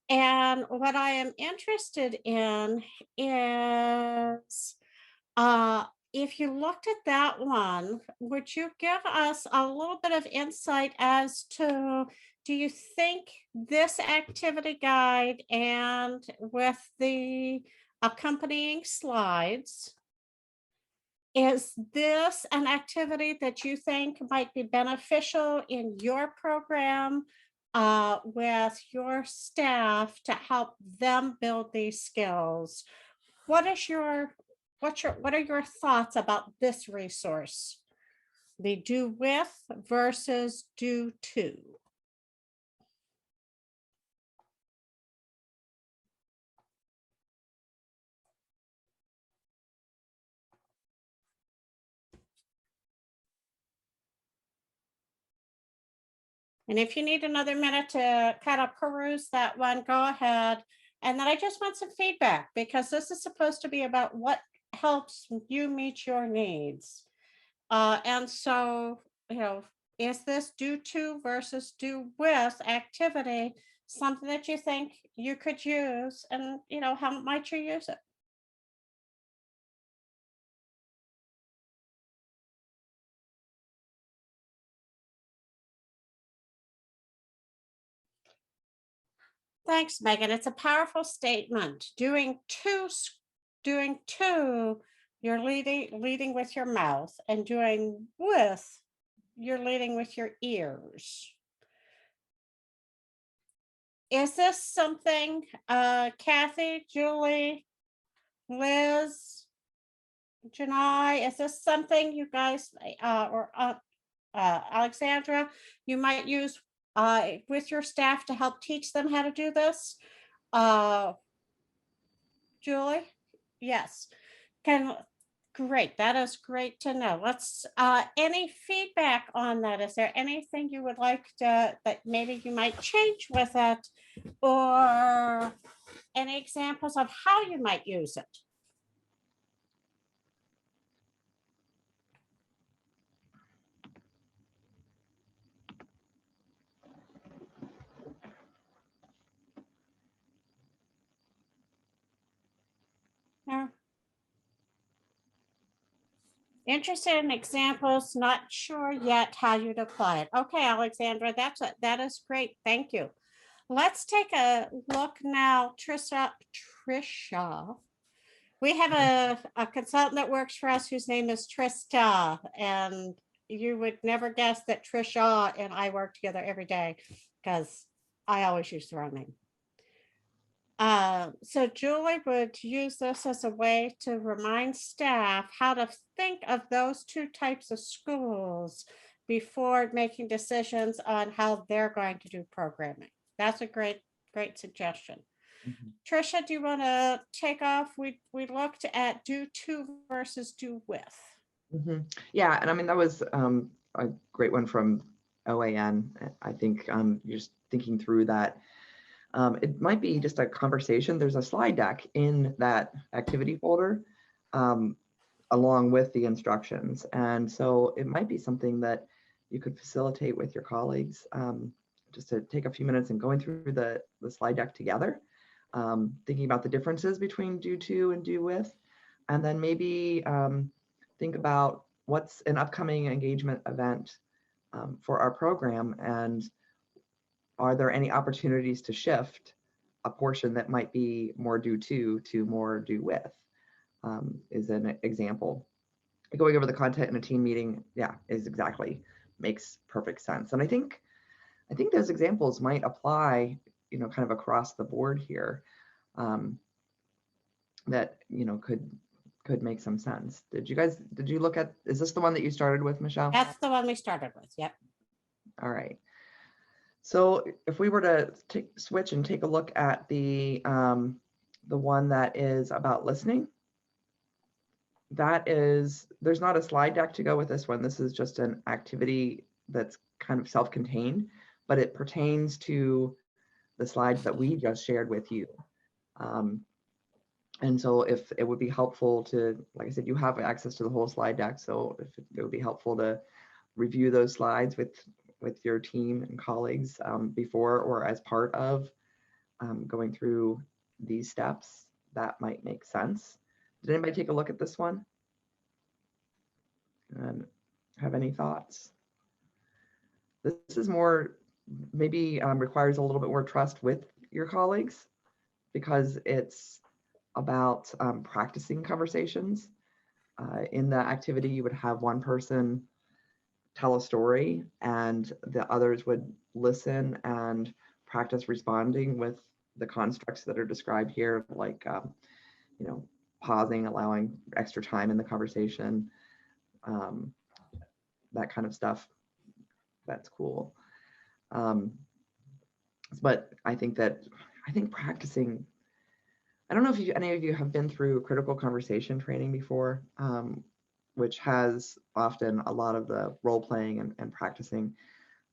[SPEAKER 1] And what I am interested in is if you looked at that one, would you give us a little bit of insight as to, do you think this activity guide and with the accompanying slides, is this an activity that you think might be beneficial in your program with your staff to help them build these skills? What are your thoughts about this resource? The do with versus do to. And if you need another minute to kind of peruse that one, go ahead. And then I just want some feedback, because this is supposed to be about what helps you meet your needs. And so, is this do to versus do with activity something that you think you could use? And, how might you use it? Thanks, Megan. It's a powerful statement. Doing two, you're leading with your mouth, and doing with, you're leading with your ears. Is this something, Kathy, Julie, Liz, Janai, is this something you guys, Alexandra, you might use with your staff to help teach them how to do this? Julie? Yes. Great. That is great to know. Let's, any feedback on that? Is there anything you would like to, that maybe you might change with it? Or any examples of how you might use it? Yeah. Interested in examples, not sure yet how you'd apply it. Okay, Alexandra, that is great. Thank you. Let's take a look now, Trisha. We have a consultant that works for us whose name is Trista, and you would never guess that Trisha and I work together every day because I always use the wrong name. So Julie would use this as a way to remind staff how to think of those two types of schools before making decisions on how they're going to do programming. That's a great suggestion.
[SPEAKER 3] Mhm.
[SPEAKER 1] Trisha, do you want to take off? We looked at do to versus do with.
[SPEAKER 3] Yeah, and I mean, that was a great one from OAN. I think you're just thinking through that. It might be just a conversation. There's a slide deck in that activity folder along with the instructions. And so it might be something that you could facilitate with your colleagues, just to take a few minutes and going through the slide deck together, thinking about the differences between do to and do with, and then maybe think about what's an upcoming engagement event for our program, and are there any opportunities to shift a portion that might be more do to more do with, is an example. Going over the content in a team meeting, yeah, makes perfect sense. And I think those examples might apply, kind of across the board here, that, could make some sense. Did you look at, is this the one that you started with, Michelle?
[SPEAKER 1] That's the one we started with. Yep.
[SPEAKER 3] All right. So if we were to switch and take a look at the one that is about listening, there's not a slide deck to go with this one. This is just an activity that's kind of self-contained, but it pertains to the slides that we just shared with you. And so if it would be helpful to, like I said, you have access to the whole slide deck. So if it would be helpful to review those slides with your team and colleagues before or as part of going through these steps, that might make sense. Did anybody take a look at this one and have any thoughts? This is more, maybe requires a little bit more trust with your colleagues, because it's about practicing conversations. In the activity, you would have one person tell a story and the others would listen and practice responding with the constructs that are described here, like pausing, allowing extra time in the conversation, that kind of stuff. That's cool. But I think practicing, I don't know if any of you have been through critical conversation training before, which has often a lot of the role playing and practicing.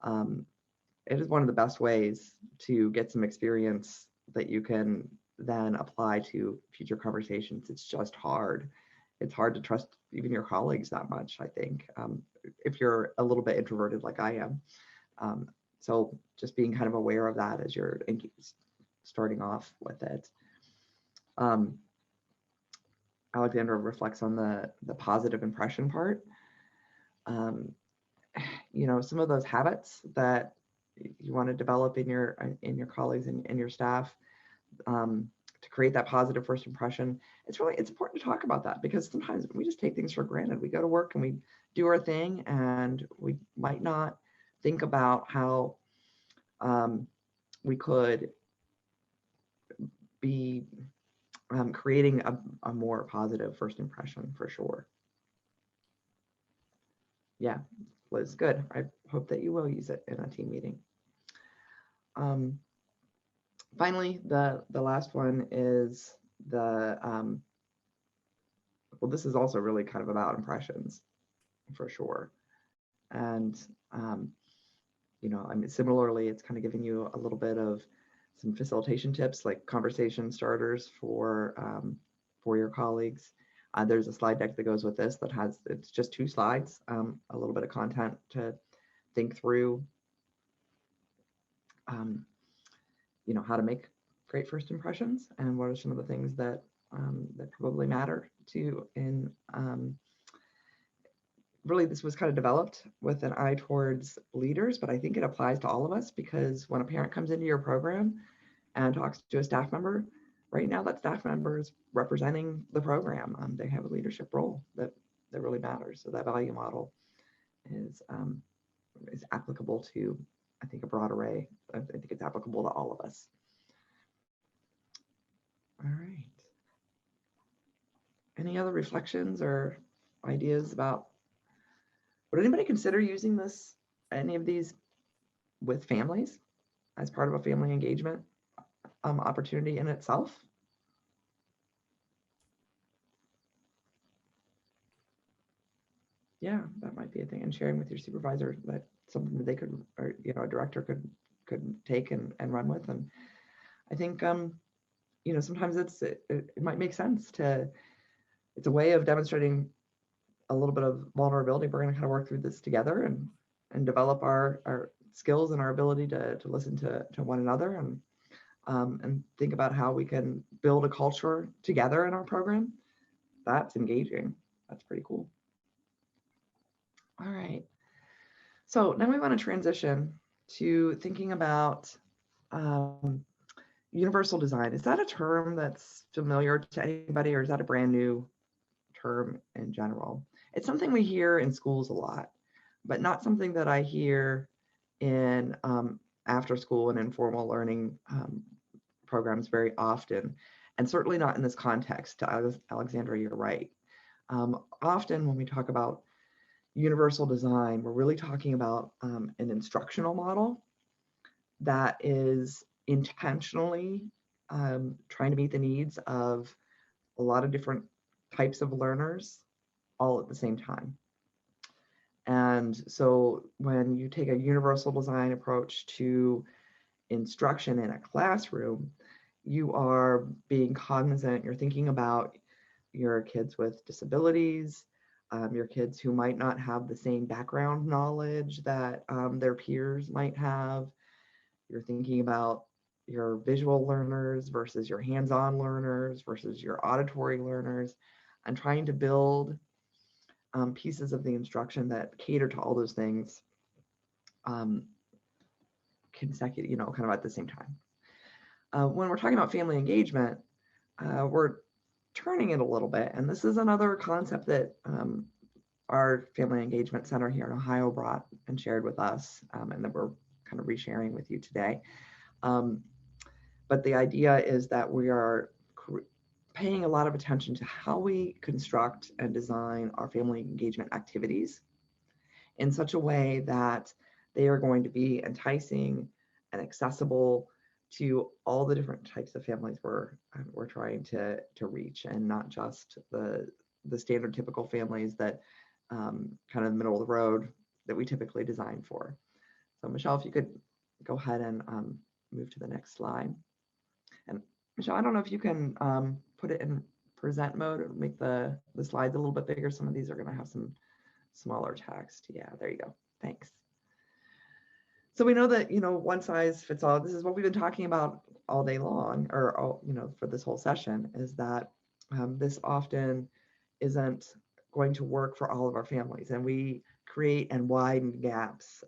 [SPEAKER 3] It is one of the best ways to get some experience that you can then apply to future conversations. It's just hard. It's hard to trust even your colleagues that much, I think, if you're a little bit introverted like I am. So just being kind of aware of that as you're starting off with it. Alexandra reflects on the positive impression part. Some of those habits that you want to develop in your colleagues and your staff, to create that positive first impression. It's important to talk about that, because sometimes we just take things for granted. We go to work and we do our thing, and we might not think about how we could be creating a more positive first impression, for sure. Yeah, was good. I hope that you will use it in a team meeting. Finally, the last one is well, this is also really kind of about impressions, for sure. And you know, I mean, similarly, it's kind of giving you a little bit of some facilitation tips, like conversation starters for your colleagues. There's a slide deck that goes with this that it's just 2 slides, a little bit of content to think through, you know, how to make great first impressions, and what are some of the things that that probably matter to in really, this was kind of developed with an eye towards leaders, but I think it applies to all of us, because when a parent comes into your program and talks to a staff member, right now that staff member is representing the program. They have a leadership role that really matters. So that value model is applicable to, I think, a broad array. I think it's applicable to all of us. All right. Any other reflections or ideas about, would anybody consider using any of these with families as part of a family engagement opportunity in itself? Yeah, that might be a thing, and sharing with your supervisor that something that they could, or you know, a director could take and run with. And I think you know, sometimes it might make sense to, it's a way of demonstrating a little bit of vulnerability. We're going to kind of work through this together and develop our skills and our ability to listen to one another, and think about how we can build a culture together in our program. That's engaging. That's pretty cool. All right. So now we want to transition to thinking about universal design. Is that a term that's familiar to anybody, or is that a brand new term in general? It's something we hear in schools a lot, but not something that I hear in after school and informal learning programs very often, and certainly not in this context. Alexandra, you're right. Often when we talk about universal design, we're really talking about an instructional model that is intentionally trying to meet the needs of a lot of different types of learners all at the same time. And so when you take a universal design approach to instruction in a classroom, you are being cognizant, you're thinking about your kids with disabilities, your kids who might not have the same background knowledge that their peers might have. You're thinking about your visual learners versus your hands-on learners versus your auditory learners, and trying to build pieces of the instruction that cater to all those things consecutive, you know, kind of at the same time. When we're talking about family engagement, we're turning it a little bit, and this is another concept that our Family Engagement Center here in Ohio brought and shared with us, and that we're kind of resharing with you today. But the idea is that we are paying a lot of attention to how we construct and design our family engagement activities in such a way that they are going to be enticing and accessible to all the different types of families we're trying to reach, and not just the standard typical families that kind of middle of the road that we typically design for. So Michelle, if you could go ahead and move to the next slide. And Michelle, I don't know if you can put it in present mode or make the slides a little bit bigger. Some of these are going to have some smaller text. Yeah, there you go. Thanks. So we know that, you know, one size fits all. This is what we've been talking about all day long, or all, you know, for this whole session, is that this often isn't going to work for all of our families. And we create and widen gaps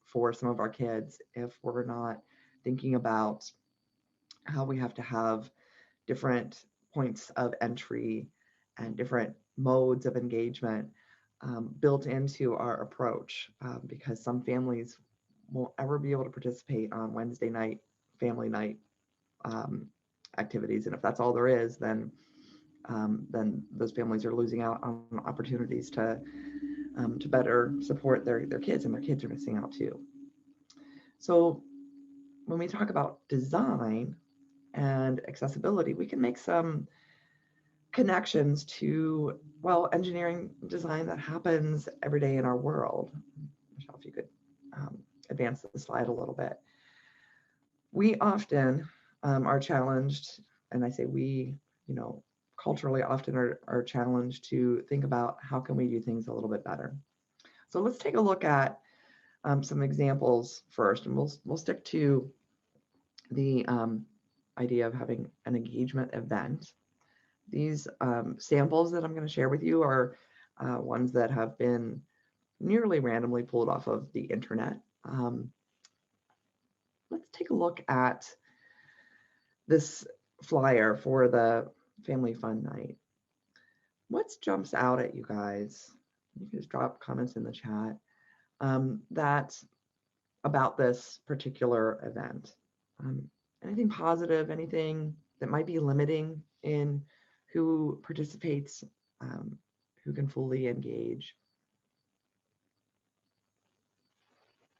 [SPEAKER 3] for some of our kids if we're not thinking about how we have to have different points of entry and different modes of engagement built into our approach, because some families won't ever be able to participate on Wednesday night family night activities, and if that's all there is, then those families are losing out on opportunities to better support their kids, and their kids are missing out too. So when we talk about design and accessibility, we can make some connections to, well, engineering design that happens every day in our world. Michelle, if you could advance the slide a little bit. We often are challenged, and I say we, culturally often are challenged to think about how can we do things a little bit better. So let's take a look at some examples first, and we'll stick to the idea of having an engagement event. These samples that I'm going to share with you are ones that have been nearly randomly pulled off of the internet. Let's take a look at this flyer for the Family Fun Night. What jumps out at you guys? You can just drop comments in the chat that about this particular event. Anything positive, anything that might be limiting in who participates, who can fully engage?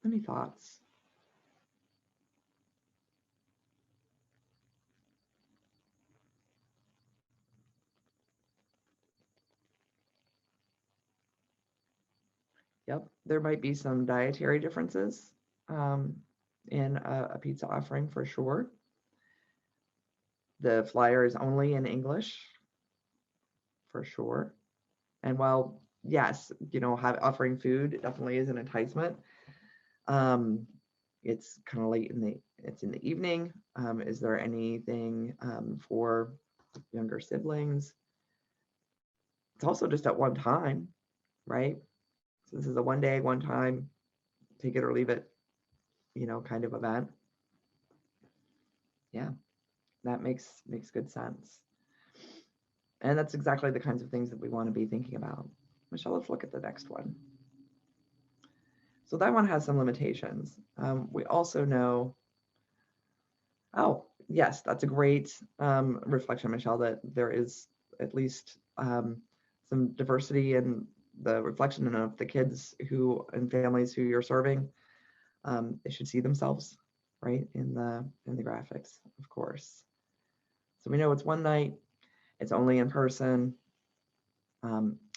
[SPEAKER 3] Any thoughts? Yep, there might be some dietary differences in a pizza offering for sure. The flyer is only in English for sure. And while, yes, offering food definitely is an enticement, it's kind of late it's in the evening. Is there anything for younger siblings? It's also just at one time, right? So this is a one day, one time, take it or leave it, kind of event. Yeah, that makes good sense. And that's exactly the kinds of things that we want to be thinking about. Michelle, let's look at the next one. So that one has some limitations. We also know, oh, yes, that's a great reflection, Michelle, that there is at least some diversity in the reflection of the kids who and families who you're serving. They should see themselves, right, in the graphics, of course. So we know it's one night, it's only in person.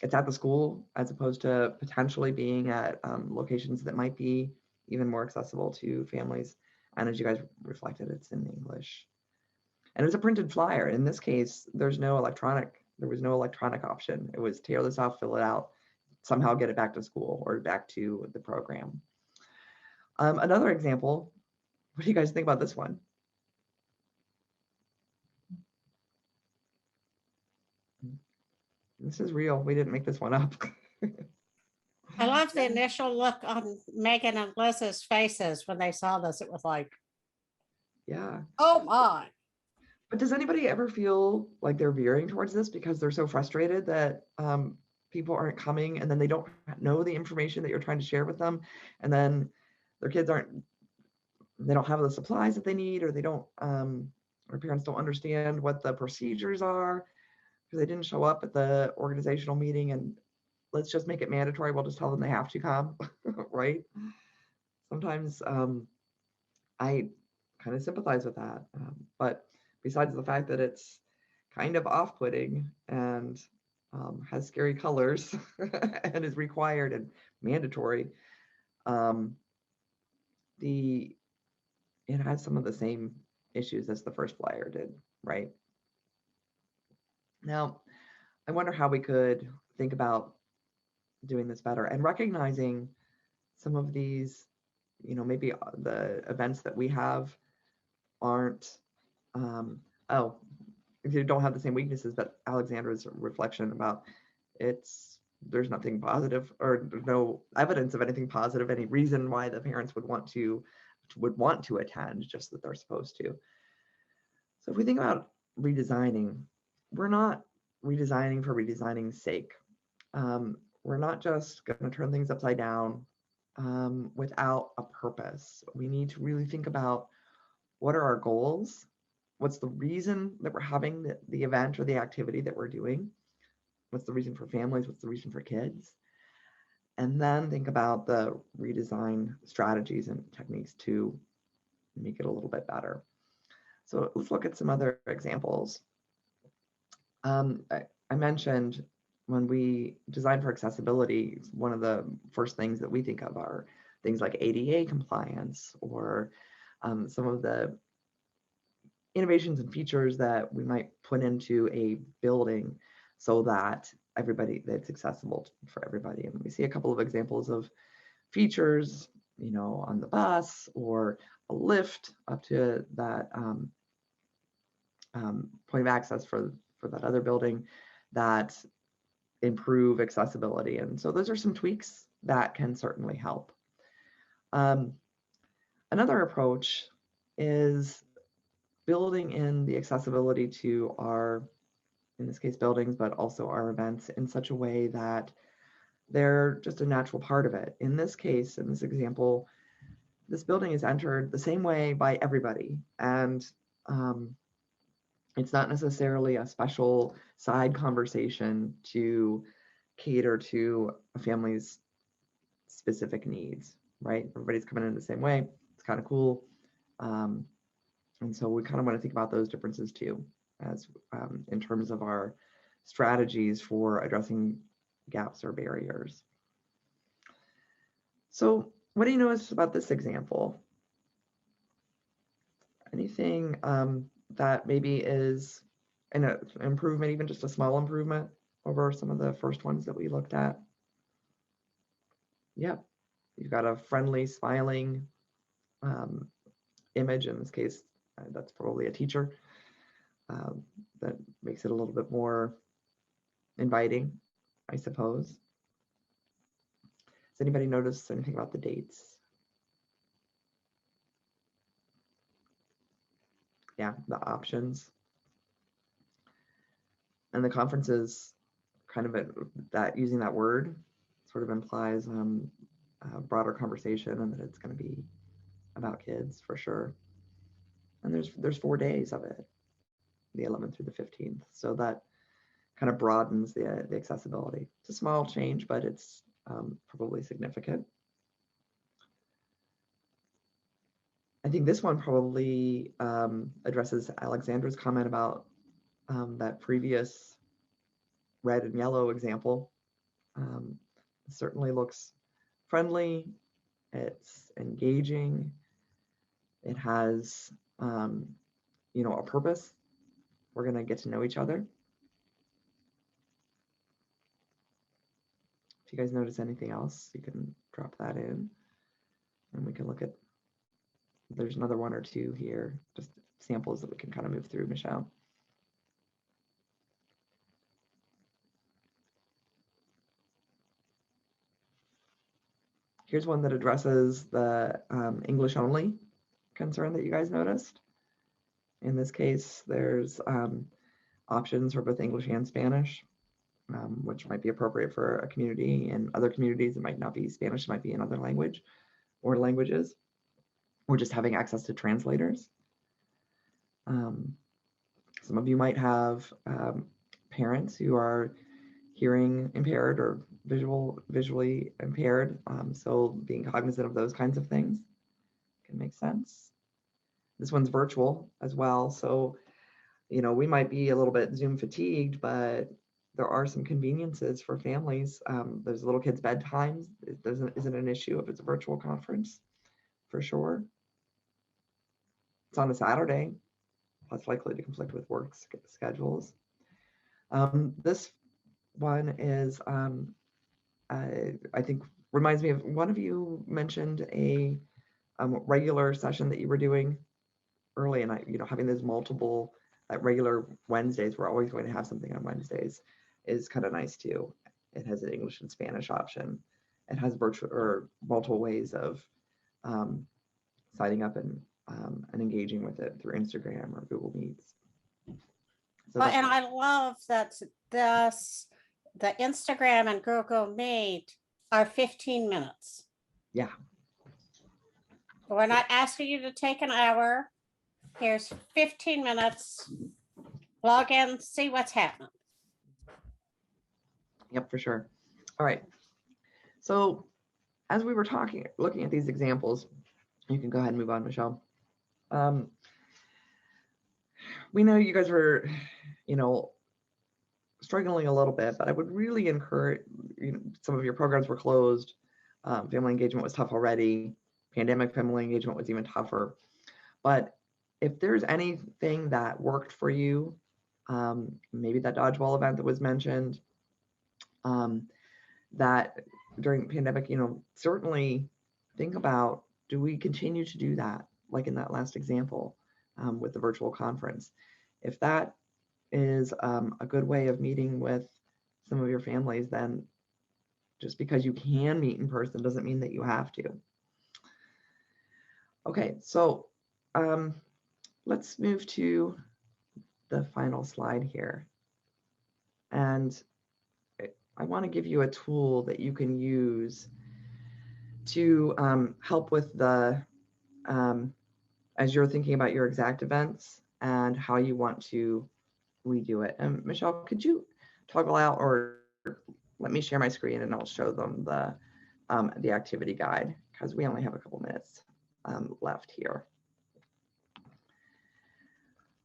[SPEAKER 3] It's at the school as opposed to potentially being at locations that might be even more accessible to families. And as you guys reflected, it's in English. And it's a printed flyer. In this case, there was no electronic option. It was tear this off, fill it out, somehow get it back to school or back to the program. Another example, what do you guys think about this one? This is real. We didn't make this one up.
[SPEAKER 1] I love the initial look on Megan and Liz's faces when they saw this. It was like,
[SPEAKER 3] Yeah.
[SPEAKER 1] oh my.
[SPEAKER 3] But does anybody ever feel like they're veering towards this because they're so frustrated that people aren't coming, and then they don't know the information that you're trying to share with them, and then their kids they don't have the supplies that they need, or they don't, or parents don't understand what the procedures are because they didn't show up at the organizational meeting, and let's just make it mandatory. We'll just tell them they have to come, right? Sometimes I kind of sympathize with that. But besides the fact that it's kind of off-putting and has scary colors and is required and mandatory, it has some of the same issues as the first flyer did, right? Now, I wonder how we could think about doing this better and recognizing some of these, maybe the events that we have aren't, if you don't have the same weaknesses, but Alexandra's reflection about it's there's nothing positive or no evidence of anything positive, any reason why the parents would want to attend, just that they're supposed to. So if we think about redesigning, we're not redesigning for redesigning's sake. We're not just going to turn things upside down without a purpose. We need to really think about what are our goals? What's the reason that we're having the event or the activity that we're doing? What's the reason for families? What's the reason for kids? And then think about the redesign strategies and techniques to make it a little bit better. So let's look at some other examples. I mentioned when we design for accessibility, one of the first things that we think of are things like ADA compliance, or some of the innovations and features that we might put into a building so that it's accessible for everybody. And we see a couple of examples of features, on the bus or a lift up to that point of access for that other building that improve accessibility. And so those are some tweaks that can certainly help. Another approach is building in the accessibility to our, in this case, buildings, but also our events in such a way that they're just a natural part of it. In this case, in this example, this building is entered the same way by everybody. And it's not necessarily a special side conversation to cater to a family's specific needs, right? Everybody's coming in the same way. It's kind of cool. And so we kind of want to think about those differences too, as in terms of our strategies for addressing gaps or barriers. So what do you notice about this example? Anything that maybe is an improvement, even just a small improvement over some of the first ones that we looked at? Yep, you've got a friendly, smiling image. In this case, that's probably a teacher. That makes it a little bit more inviting, I suppose. Does anybody notice anything about the dates? Yeah, the options. And the conferences, kind of that using that word sort of implies a broader conversation, and that it's going to be about kids for sure. And there's 4 days of it, the 11th through the 15th. So that kind of broadens the accessibility. It's a small change, but it's probably significant. I think this one probably addresses Alexandra's comment about that previous red and yellow example. It certainly looks friendly. It's engaging. It has, a purpose. We're going to get to know each other. If you guys notice anything else, you can drop that in, and we can look at, there's another one or two here, just samples that we can kind of move through, Michelle. Here's one that addresses the English only concern that you guys noticed. In this case, there's options for both English and Spanish, which might be appropriate for a community. In other communities, it might not be Spanish, it might be another language or languages, or just having access to translators. Some of you might have parents who are hearing impaired or visually impaired. So being cognizant of those kinds of things can make sense. This one's virtual as well. So, we might be a little bit Zoom fatigued, but there are some conveniences for families. There's little kids' bedtimes. It isn't an issue if it's a virtual conference, for sure. It's on a Saturday, less likely to conflict with work schedules. This one is, I think, reminds me of, one of you mentioned a regular session that you were doing early, and having those multiple regular Wednesdays, we're always going to have something on Wednesdays, is kind of nice too. It has an English and Spanish option. It has virtual or multiple ways of signing up and engaging with it through Instagram or Google Meets. So
[SPEAKER 1] Well, and I love that the Instagram and Google Meet are 15 minutes.
[SPEAKER 3] yeah,
[SPEAKER 1] We're not asking you to take an hour. Here's 15 minutes. Log in, see what's happening.
[SPEAKER 3] yep, for sure. All right. So as we were looking at these examples, you can go ahead and move on, Michelle. We know you guys were, struggling a little bit, but I would really encourage, some of your programs were closed. Family engagement was tough already. Pandemic family engagement was even tougher. But if there's anything that worked for you, maybe that dodgeball event that was mentioned, that during the pandemic, certainly think about, do we continue to do that? Like in that last example with the virtual conference. If that is a good way of meeting with some of your families, then just because you can meet in person doesn't mean that you have to. Okay, so let's move to the final slide here. And I want to give you a tool that you can use to help with the, as you're thinking about your exact events and how you want to redo it. And Michelle, could you toggle out, or let me share my screen and I'll show them the activity guide, because we only have a couple minutes left here.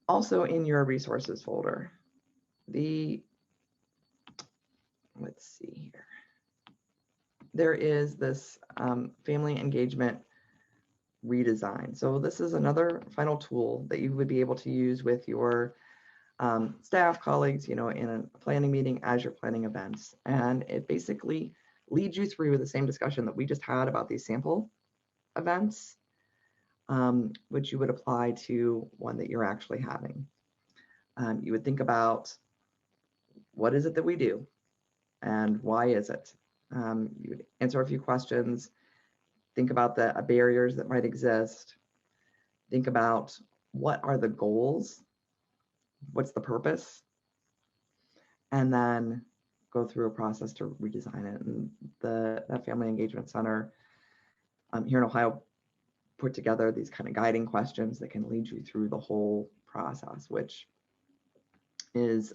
[SPEAKER 3] Also in your resources folder, let's see here. There is this family engagement redesign. So this is another final tool that you would be able to use with your staff, colleagues, in a planning meeting as you're planning events. And it basically leads you through the same discussion that we just had about these sample events, which you would apply to one that you're actually having. You would think about, what is it that we do and why is it? You would answer a few questions, think about the barriers that might exist, think about what are the goals, what's the purpose, and then go through a process to redesign it. And that Family Engagement Center here in Ohio put together these kind of guiding questions that can lead you through the whole process, which is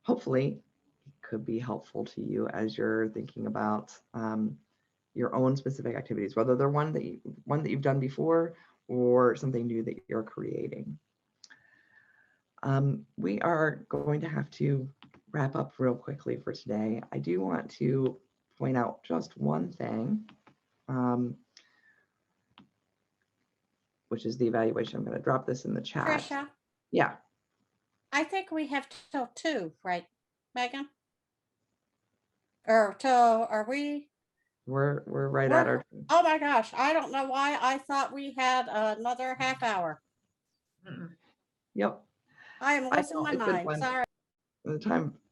[SPEAKER 3] hopefully could be helpful to you as you're thinking about your own specific activities, whether they're one that you've done before or something new that you're creating. We are going to have to wrap up real quickly for today. I do want to point out just one thing, which is the evaluation. I'm going to drop this in the chat.
[SPEAKER 1] Trisha,
[SPEAKER 3] Yeah.
[SPEAKER 1] I think we have till 2, right, Megan? Or till, are we?
[SPEAKER 3] We're right at our.
[SPEAKER 1] Oh my gosh, I don't know why I thought we had another half hour.
[SPEAKER 3] Yep.
[SPEAKER 1] I am losing
[SPEAKER 3] know,
[SPEAKER 1] my
[SPEAKER 3] it's been
[SPEAKER 1] mind.
[SPEAKER 3] fun.
[SPEAKER 1] Sorry.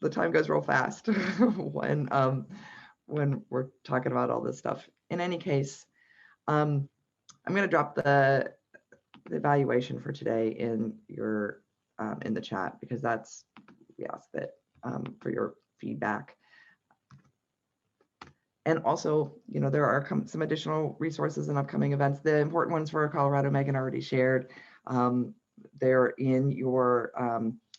[SPEAKER 3] The time goes real fast when we're talking about all this stuff. In any case, I'm going to drop the evaluation for today in your in the chat, because that's, we asked that for your feedback. And also, there are some additional resources and upcoming events. The important ones for Colorado, Megan already shared. They're in your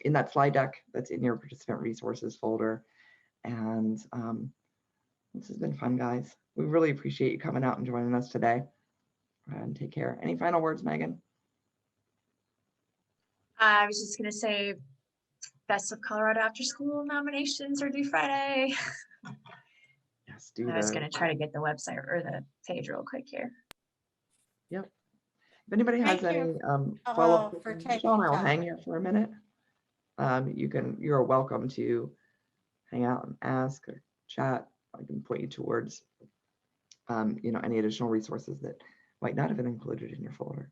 [SPEAKER 3] in that slide deck that's in your participant resources folder. And this has been fun, guys. We really appreciate you coming out and joining us today. And take care. Any final words, Megan?
[SPEAKER 2] I was just going to say, Best of Colorado After School nominations are due Friday.
[SPEAKER 3] Yes, do
[SPEAKER 2] I was
[SPEAKER 3] that.
[SPEAKER 2] going to try to get the website or the page real quick here.
[SPEAKER 3] Yep. If anybody has
[SPEAKER 1] Thank
[SPEAKER 3] any
[SPEAKER 1] you
[SPEAKER 3] follow-up
[SPEAKER 1] for
[SPEAKER 3] questions,
[SPEAKER 1] taking
[SPEAKER 3] Michelle and I will
[SPEAKER 1] time.
[SPEAKER 3] hang here for a minute. You're welcome to hang out and ask or chat. I can point you towards any additional resources that might not have been included in your folder.